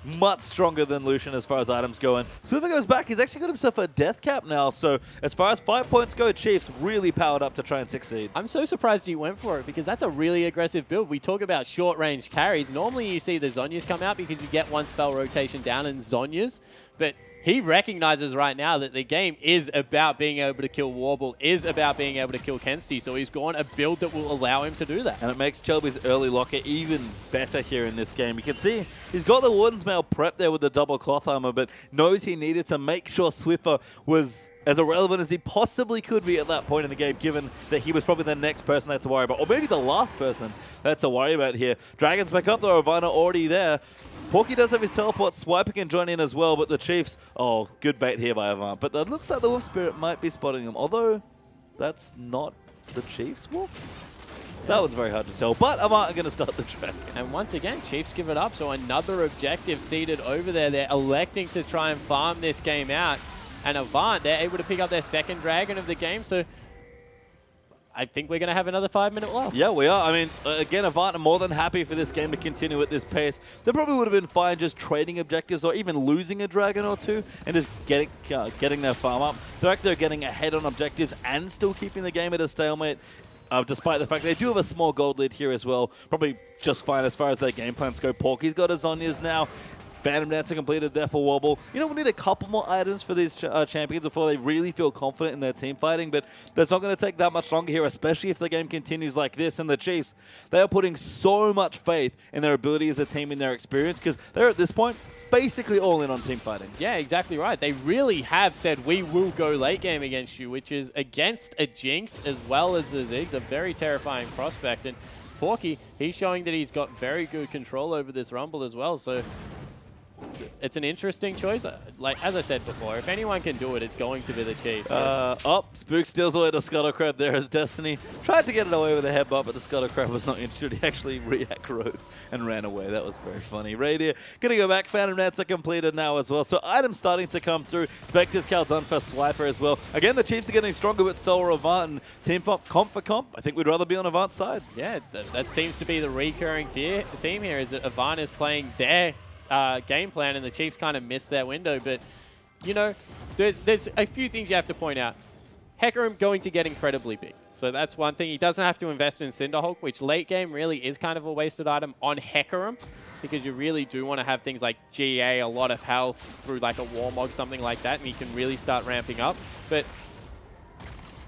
much stronger than Lucian as far as items go. And Silver goes back. He's actually got himself a death cap now. So as far as 5 points go, Chiefs really powered up to try and succeed. I'm so surprised he went for it, because that's a really aggressive build. We talk about short-range carries. Normally you see the Zhonya's come out because you get 1 spell rotation down in Zhonya's. But he recognizes right now that the game is about being able to kill Warble, is about being able to kill Kensty, so he's gone a build that will allow him to do that. And it makes Chelby's early locker even better here in this game. You can see he's got the Warden's Mail prepped there with the double cloth armor, but knows he needed to make sure Swiffer was as irrelevant as he possibly could be at that point in the game, given that he was probably the next person they had to worry about, or maybe the last person they had to worry about here. Dragon's back up though, Ivana already there. Porky does have his teleport, Swiper can join in as well, but the Chiefs, oh, good bait here by Avant. But it looks like the Wolf Spirit might be spotting him, although that's not the Chiefs' Wolf. That was very hard to tell, but Avant are going to start the track. And once again, Chiefs give it up, so another objective seated over there. They're electing to try and farm this game out. And Avant, they're able to pick up their second dragon of the game, so I think we're going to have another 5-minute lull. Yeah, we are. I mean, again, Avant are more than happy for this game to continue at this pace. They probably would have been fine just trading objectives or even losing a dragon or two and just getting their farm up. They're getting ahead on objectives and still keeping the game at a stalemate. Despite the fact they do have a small gold lead here as well. Probably just fine as far as their game plans go. Porky's got his Zonya's now. Phantom Dancer completed there for Wobble. You know, we need a couple more items for these champions before they really feel confident in their team fighting, but that's not going to take that much longer here, especially if the game continues like this. And the Chiefs, they are putting so much faith in their ability as a team and their experience, because they're at this point basically all in on team fighting. Yeah, exactly right. They really have said, we will go late game against you, which is against a Jinx as well as the Ziggs, a very terrifying prospect. And Porky, he's showing that he's got very good control over this Rumble as well, so it's an interesting choice. Like, as I said before, if anyone can do it, it's going to be the Chiefs. Spook steals away the Scuttle Crab there as Destiny tried to get it away with a headbutt, but the Scuttle Crab was not interested. He actually reacroed and ran away. That was very funny. Radiant going to go back. Phantom Nets are completed now as well. So items starting to come through. Spectre's Cal done for Swiper as well. Again, the Chiefs are getting stronger with Solar Avant and Team Comp for Comp. I think we'd rather be on Avant's side. Yeah, that seems to be the recurring theme here, is that Avant is playing their game plan and the Chiefs kind of missed their window. But, you know, there's a few things you have to point out. Hecarim going to get incredibly big. So that's one thing. He doesn't have to invest in Cinderhulk, which late game really is kind of a wasted item on Hecarim, because you really do want to have things like GA, a lot of health through like a Warmog, something like that, and he can really start ramping up. But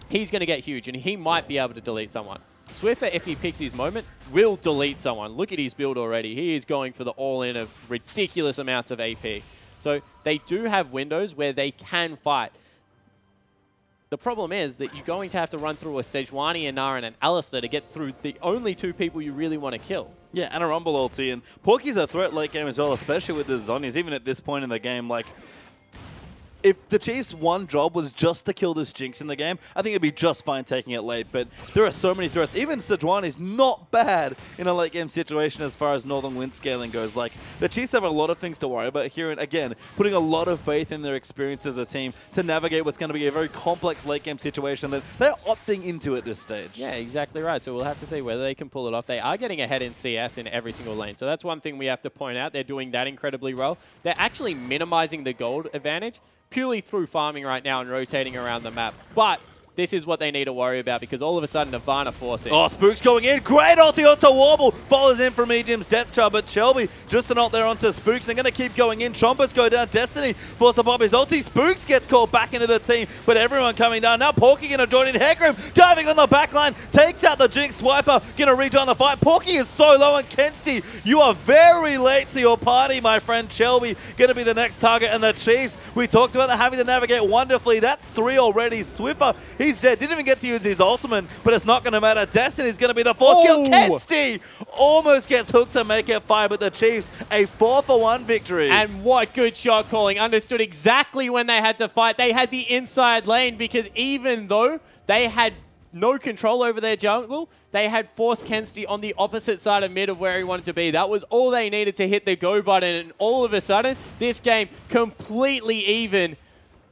he's going to get huge, and he might be able to delete someone. Swiffer, if he picks his moment, will delete someone. Look at his build already. He is going for the all-in of ridiculous amounts of AP. So they do have windows where they can fight. The problem is that you're going to have to run through a Sejuani, a Nara, and an Alistair to get through the only two people you really want to kill. Yeah, and a Rumble ulti. And Porky's a threat late game as well, especially with the Zhonya's. Even at this point in the game, like, if the Chiefs' one job was just to kill this Jinx in the game, I think it'd be just fine taking it late. But there are so many threats. Even Sejuani is not bad in a late game situation as far as Northern Wind scaling goes. Like, the Chiefs have a lot of things to worry about here. And again, putting a lot of faith in their experience as a team to navigate what's going to be a very complex late game situation that they're opting into at this stage. Yeah, exactly right. So we'll have to see whether they can pull it off. They are getting ahead in CS in every single lane. So that's one thing we have to point out. They're doing that incredibly well. They're actually minimizing the gold advantage purely through farming right now and rotating around the map. But this is what they need to worry about, because all of a sudden Avant are forcing. Oh, Spook's going in. Great ulti onto Warble. Follows in from Ejim's Death Charge, but Shelby just an ult there onto Spooks. They're going to keep going in. Trumpets go down. Destiny forced to pop his ulti. Spooks gets called back into the team, but everyone coming down. Now Porky going to join in. Hecarim diving on the backline. Takes out the Jinx. Swiper going to rejoin the fight. Porky is so low, and Kensti, you are very late to your party, my friend. Shelby going to be the next target, and the Chiefs, we talked about, they're having to navigate wonderfully. That's 3 already. Swiffer, he's dead. Didn't even get to use his ultimate, but it's not going to matter. Destiny's going to be the 4th kill. Kensti almost gets hooked to make it 5, but the Chiefs, a 4-for-1 victory. And what good shot calling. Understood exactly when they had to fight. They had the inside lane, because even though they had no control over their jungle, they had forced Kensti on the opposite side of mid of where he wanted to be. That was all they needed to hit the go button, and all of a sudden, this game completely even.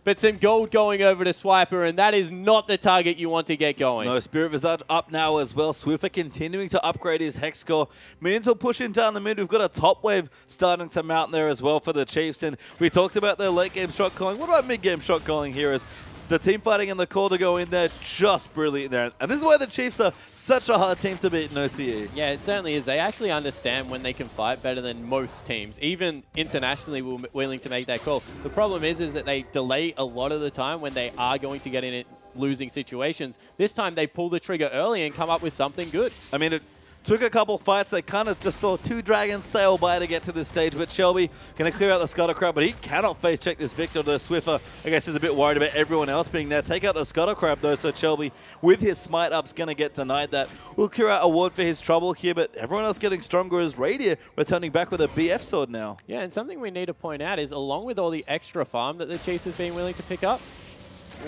But some gold going over to Swiper, and that is not the target you want to get going. No, Spirit Visage up now as well. Swiffer continuing to upgrade his Hex score. Minions will push in down the mid. We've got a top wave starting to mount there as well for the Chiefs. And we talked about their late game shot calling. What about mid game shot calling here? Is the team fighting and the call to go in there just brilliant there. And this is why the Chiefs are such a hard team to beat in OCE. Yeah, it certainly is. They actually understand when they can fight better than most teams. Even internationally, we're willing to make that call. The problem is that they delay a lot of the time when they are going to get in losing situations. This time, they pull the trigger early and come up with something good. I mean, it took a couple fights. They kind of just saw 2 dragons sail by to get to this stage, but Shelby going to clear out the Scuttle Crab, but he cannot face check this Victor. The Swiffer, I guess, is a bit worried about everyone else being there. Take out the Scuttle Crab, though, so Shelby, with his smite up's going to get denied that. We'll clear out a ward for his trouble here, but everyone else getting stronger as Radier returning back with a BF sword now. Yeah, and something we need to point out is, along with all the extra farm that the Chiefs has been willing to pick up,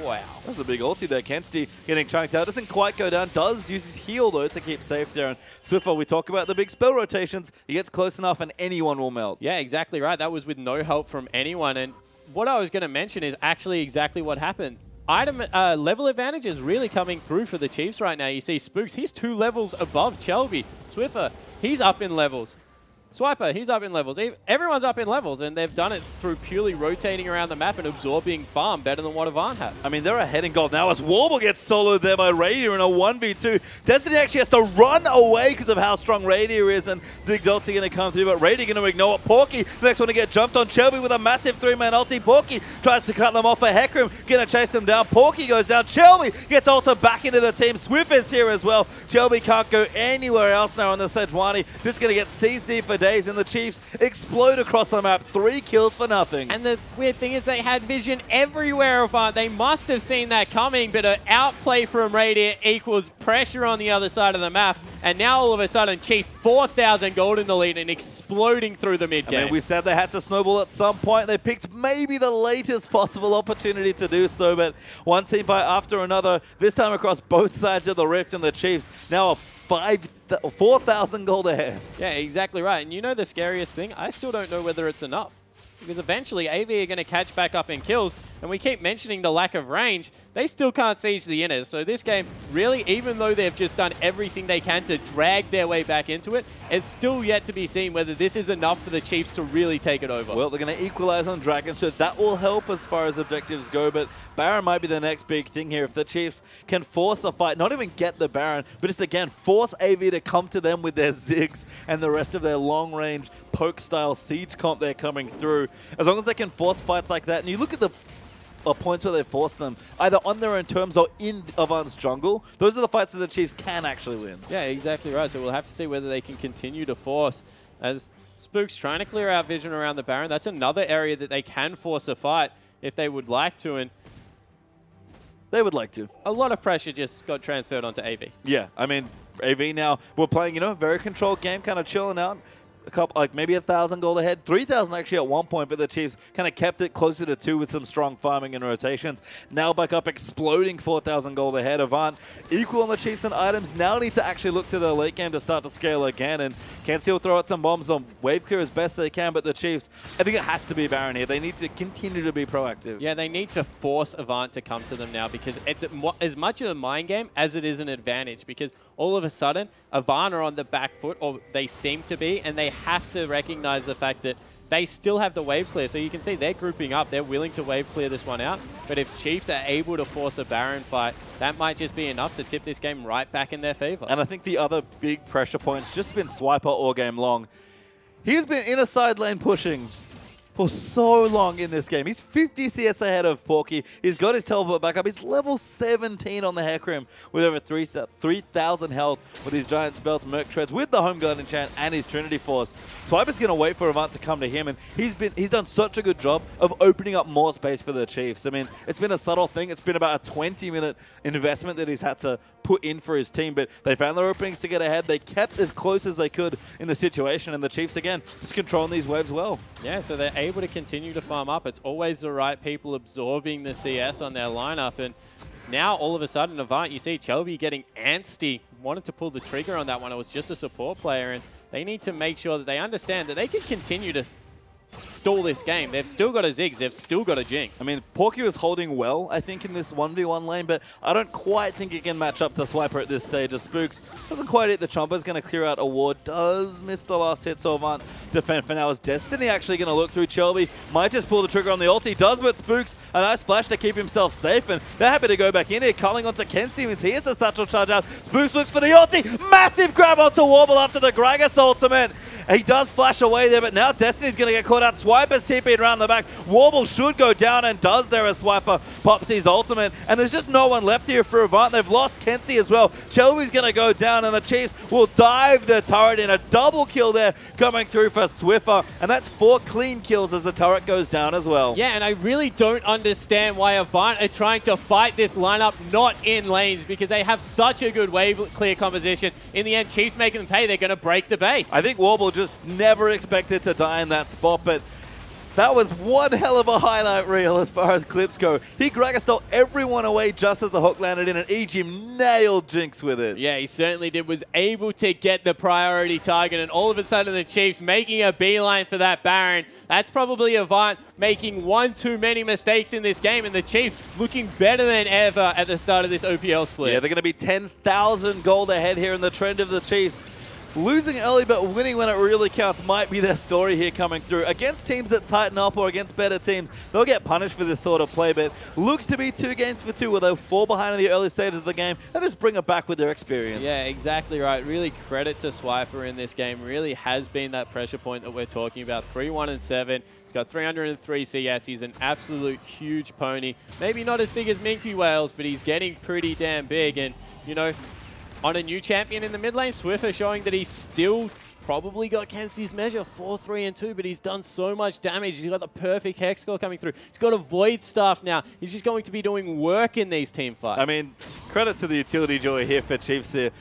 wow. That's a big ulti there. Kensti getting chunked out. Doesn't quite go down. Does use his heal, though, to keep safe there. And Swiffer, we talk about the big spell rotations. He gets close enough and anyone will melt. Yeah, exactly right. That was with no help from anyone. And what I was going to mention is actually exactly what happened. Item level advantage is really coming through for the Chiefs right now. You see Spooks, he's 2 levels above Shelby. Swiffer, he's up in levels. Swiper, he's up in levels. Everyone's up in levels, and they've done it through purely rotating around the map and absorbing farm better than what Avant had. I mean, they're ahead in gold now as Warble gets soloed there by Radier in a 1v2. Destiny actually has to run away because of how strong Radier is, and Zig's ulti going to come through, but Radier going to ignore it. Porky, the next one to get jumped on. Shelby with a massive 3-man ulti. Porky tries to cut them off, but Hecarim going to chase them down. Porky goes down. Shelby gets ulted back into the team. Swift is here as well. Shelby can't go anywhere else now on the Sejuani. This is going to get CC for days, and the Chiefs explode across the map. 3 kills for nothing. And the weird thing is they had vision everywhere. They must have seen that coming, but an outplay from Radier equals pressure on the other side of the map. And now all of a sudden, Chiefs 4,000 gold in the lead and exploding through the mid game. I mean, we said they had to snowball at some point. They picked maybe the latest possible opportunity to do so, but one team fight after another, this time across both sides of the rift, and the Chiefs now 4,000 gold ahead. Yeah, exactly right. And you know the scariest thing? I still don't know whether it's enough. Because eventually, AV are going to catch back up in kills. And we keep mentioning the lack of range. They still can't siege the inners. So this game, really, even though they've just done everything they can to drag their way back into it, it's still yet to be seen whether this is enough for the Chiefs to really take it over. Well, they're going to equalize on Dragon, so that will help as far as objectives go, but Baron might be the next big thing here. If the Chiefs can force a fight, not even get the Baron, but just again, force AV to come to them with their zigs and the rest of their long-range poke-style siege comp they're coming through. As long as they can force fights like that, and you look at the points where they force them, either on their own terms or in Avant's jungle, those are the fights that the Chiefs can actually win. Yeah, exactly right. So we'll have to see whether they can continue to force. As Spook's trying to clear out vision around the Baron, that's another area that they can force a fight if they would like to. And they would like to. A lot of pressure just got transferred onto AV. Yeah, I mean, AV now, we're playing, you know, a very controlled game, kind of chilling out. A couple, like maybe 1,000 gold ahead, 3,000 actually at one point, but the Chiefs kind of kept it closer to 2 with some strong farming and rotations. Now back up, exploding 4,000 gold ahead. Avant equal on the Chiefs and items. Now need to actually look to the late game to start to scale again, and Kenzie will throw out some bombs on wave clear as best they can, but the Chiefs, I think it has to be Baron here. They need to continue to be proactive. Yeah, they need to force Avant to come to them now, because it's as much of a mind game as it is an advantage, because all of a sudden, Avant are on the back foot, or they seem to be, and they have to recognize the fact that they still have the wave clear. So you can see they're grouping up. They're willing to wave clear this one out. But if Chiefs are able to force a Baron fight, that might just be enough to tip this game right back in their favor. And I think the other big pressure point's just been Swiper all game long. He's been in a side lane pushing for so long in this game. He's 50 CS ahead of Porky. He's got his teleport back up. He's level 17 on the Haircrim with over 3,000 health with his Giant Spells, Merc Treads, with the Home Guard enchant and his Trinity Force. Swiper's going to wait for Avant to come to him, and he's done such a good job of opening up more space for the Chiefs. I mean, it's been a subtle thing. It's been about a 20-minute investment that he's had to put in for his team, but they found their openings to get ahead. They kept as close as they could in the situation, and the Chiefs, again, just controlling these waves well. Yeah, so they're able to continue to farm up. It's always the right people absorbing the CS on their lineup, and now all of a sudden, Avant, you see Chelby getting antsy, wanted to pull the trigger on that one. It was just a support player, and they need to make sure that they understand that they can continue to stall this game. They've still got a Ziggs. They've still got a Jinx. I mean, Porky was holding well, I think, in this 1v1 lane, but I don't quite think he can match up to Swiper at this stage. As Spooks doesn't quite hit the chomper. Is going to clear out a ward. Does miss the last hit, so Avant defend for now. Is Destiny actually going to look through Chelby? Might just pull the trigger on the ult. He does, but Spooks, a nice flash to keep himself safe, and they're happy to go back in here. Calling onto Kenzie, as he has the satchel charge out. Spooks looks for the ulti. Massive grab onto Warble after the Gragas ultimate. He does flash away there, but now Destiny's going to get caught out. Swiper's TP'd around the back. Warble should go down, and does there as Swiper pops his ultimate. And there's just no one left here for Avant. They've lost Kenzie as well. Chelby's going to go down, and the Chiefs will dive the turret in. A double kill there coming through for Swiffer. And that's 4 clean kills as the turret goes down as well. Yeah, and I really don't understand why Avant are trying to fight this lineup not in lanes, because they have such a good wave clear composition. In the end, Chiefs making them pay. They're going to break the base. I think Warble just never expected to die in that spot, but that was one hell of a highlight reel as far as clips go. He Gragas stole everyone away just as the hook landed in, and EG nailed Jinx with it. Yeah, he certainly did. Was able to get the priority target, and all of a sudden the Chiefs making a beeline for that Baron. That's probably Avant making one too many mistakes in this game, and the Chiefs looking better than ever at the start of this OPL split. Yeah, they're going to be 10,000 gold ahead here, in the trend of the Chiefs. Losing early but winning when it really counts might be their story here coming through. Against teams that tighten up or against better teams, they'll get punished for this sort of play, but looks to be 2 games for 2 where they'll fall behind in the early stages of the game and just bring it back with their experience. Yeah, exactly right. Really credit to Swiper in this game. Really has been that pressure point that we're talking about. 3-1-7. He's got 303 CS. He's an absolute huge pony. Maybe not as big as Minky Whales, but he's getting pretty damn big. And, you know, on a new champion in the mid lane, Swiffer showing that he's still probably got Kenzie's measure, 4-3-2, but he's done so much damage. He's got the perfect hex score coming through. He's got a Void Staff now. He's just going to be doing work in these team fights. I mean, credit to the utility joy here for Chiefs here.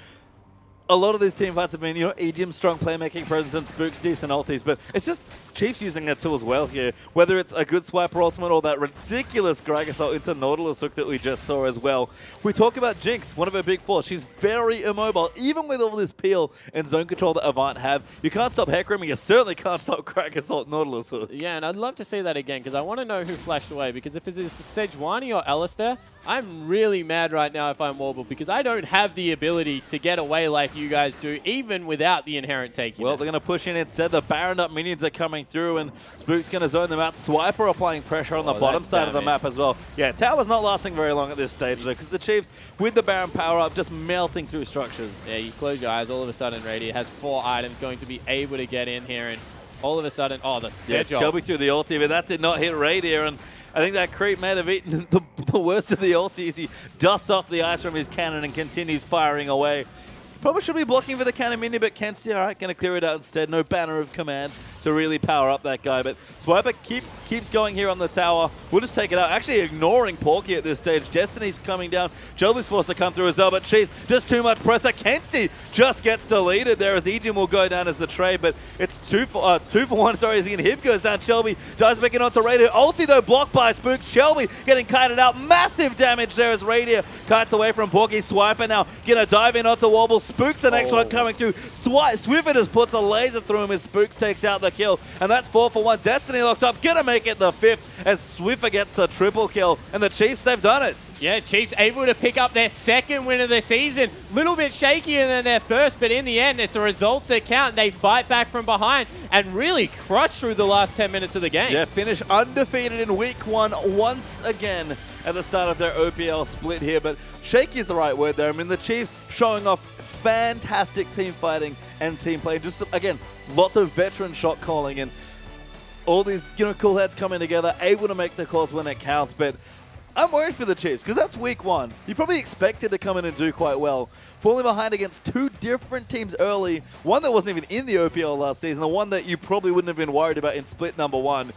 a lot of these team fights have been, you know, EGIM's strong playmaking presence and Spook's decent ultis, but it's just Chiefs using their tools well here. Whether it's a good swiper ultimate or that ridiculous Greg assault into Nautilus hook that we just saw as well. We talk about Jinx, one of her big flaws. She's very immobile. Even with all this peel and zone control that Avant have, you can't stop Hecarim, you certainly can't stop Greg assault Nautilus hook. Yeah, and I'd love to see that again, because I want to know who flashed away, because if it's Sejuani or Alistair, I'm really mad right now if I'm Warble, because I don't have the ability to get away like you guys do, even without the inherent taking. Well, they're going to push in instead. The Baron up minions are coming through, and Spook's going to zone them out. Swiper applying pressure on the bottom side of the map as well. Yeah, Tower's not lasting very long at this stage, though, because the Chiefs, with the Baron power up, just melting through structures. Yeah, you close your eyes, all of a sudden Radiant has 4 items going to be able to get in here, and all of a sudden, oh, the Shelby through the ulti, but that did not hit Radiant, and I think that creep may have eaten the worst of the ultis. He dusts off the ice from his cannon and continues firing away. Probably should be blocking for the cannon mini, but Kenzie, all right, going to clear it out instead. No banner of command to really power up that guy. But Swiper keeps going here on the tower. We'll just take it out. Actually ignoring Porky at this stage. Destiny's coming down. Joby's forced to come through as well, but Chiefs, just too much pressure. Kenzie just gets deleted there as EGIM will go down as the trade, but it's 2 for 1. Sorry, as Hib goes down. Shelby does back it onto Radiant. Ulti though blocked by Spook. Shelby getting kited out. Massive damage there as Radiant kites away from Porky. Swiper now going to dive in onto Warble. Spook's the next one coming through. Swiffer just puts a laser through him as Spooks takes out the kill. And that's 4 for 1. Destiny locked up. Gonna make it the 5th as Swiffer gets the triple kill. And the Chiefs, they've done it. Yeah, Chiefs able to pick up their 2nd win of the season. Little bit shakier than their first, but in the end, it's the results that count. They fight back from behind and really crush through the last 10 minutes of the game. Yeah, finish undefeated in week 1 once again at the start of their OPL split here. But shaky is the right word there. I mean, the Chiefs showing off fantastic team fighting and team play. Just, again, lots of veteran shot calling and all these, you know, cool heads coming together, able to make the calls when it counts. But I'm worried for the Chiefs because that's week 1. You probably expected to come in and do quite well. Falling behind against 2 different teams early, one that wasn't even in the OPL last season, the one that you probably wouldn't have been worried about in split number 1.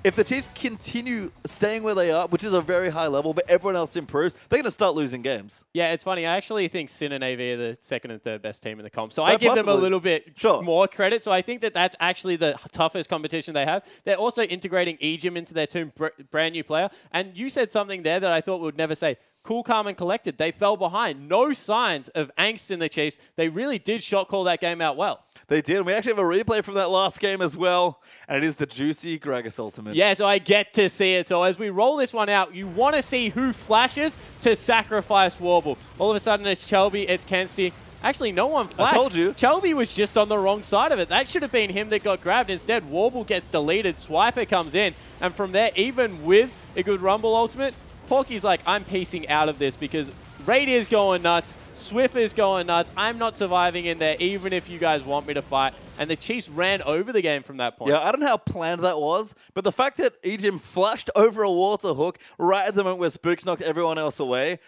If the Chiefs continue staying where they are, which is a very high level, but everyone else improves, they're going to start losing games. Yeah, it's funny. I actually think Sin and AV are the 2nd and 3rd best team in the comp. So I give them a little bit more credit. So I think that that's actually the toughest competition they have. They're also integrating EGIM into their team, brand new player. And you said something there that I thought we would never say. Cool, calm, and collected. They fell behind. No signs of angst in the Chiefs. They really did shot call that game out well. They did. We actually have a replay from that last game as well, and it is the juicy Gragas ultimate. Yeah, so I get to see it. So as we roll this one out, you want to see who flashes to sacrifice Warble. All of a sudden, it's Shelby, it's Kenzie. Actually, no one flashed. I told you. Shelby was just on the wrong side of it. That should have been him that got grabbed. Instead, Warble gets deleted. Swiper comes in, and from there, even with a good Rumble ultimate, Porky's like, I'm piecing out of this because Radier's going nuts. Swiffer's going nuts. I'm not surviving in there, even if you guys want me to fight. And the Chiefs ran over the game from that point. Yeah, I don't know how planned that was, but the fact that EGIM flashed over a water hook right at the moment where Spooks knocked everyone else away,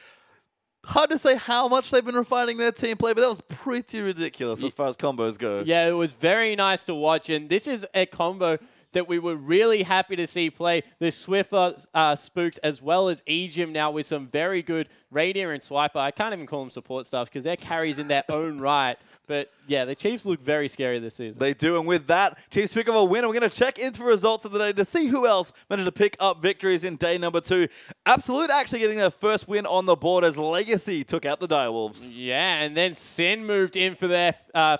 hard to say how much they've been refining their team play, but that was pretty ridiculous as far as combos go. Yeah, it was very nice to watch, and this is a combo that we were really happy to see play. The Swiffer Spooks as well as EGIM now with some very good Radiant and Swiper. I can't even call them support stuff because they're carries in their own right. But yeah, the Chiefs look very scary this season. They do, and with that, Chiefs pick up a win. We're going to check into the results of the day to see who else managed to pick up victories in day number 2. Absolute actually getting their first win on the board as Legacy took out the Direwolves. Yeah, and then Sin moved in for their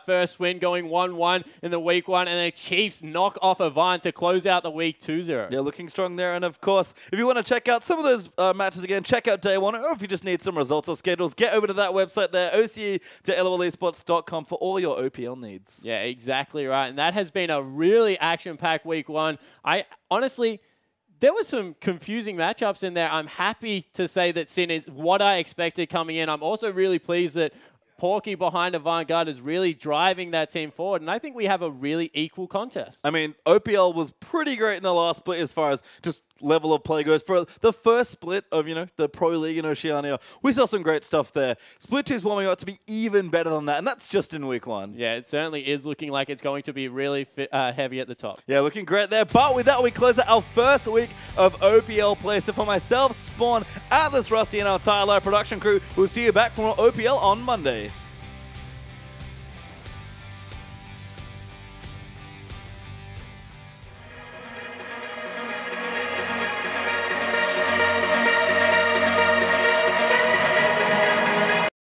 first win, going 1-1 in the week 1, and the Chiefs knock off Avant to close out the week 2-0. Yeah, looking strong there, and of course, if you want to check out some of those matches again, check out day 1, or if you just need some results or schedules, get over to that website there, oce.lolesports.com for all your OPL needs. Yeah, exactly right. And that has been a really action-packed week 1. Honestly, there were some confusing matchups in there. I'm happy to say that Sin is what I expected coming in. I'm also really pleased that Porky behind Avant Garde is really driving that team forward, and I think we have a really equal contest. I mean, OPL was pretty great in the last split as far as just level of play goes. For the first split of, you know, the Pro League in Oceania, we saw some great stuff there. Split 2 is warming up to be even better than that, and that's just in week 1. Yeah, it certainly is looking like it's going to be really heavy at the top. Yeah, looking great there. But with that, we close out our first week of OPL play. So for myself, Spawn, Atlas, Rusty, and our entire live production crew, we'll see you back from OPL on Monday.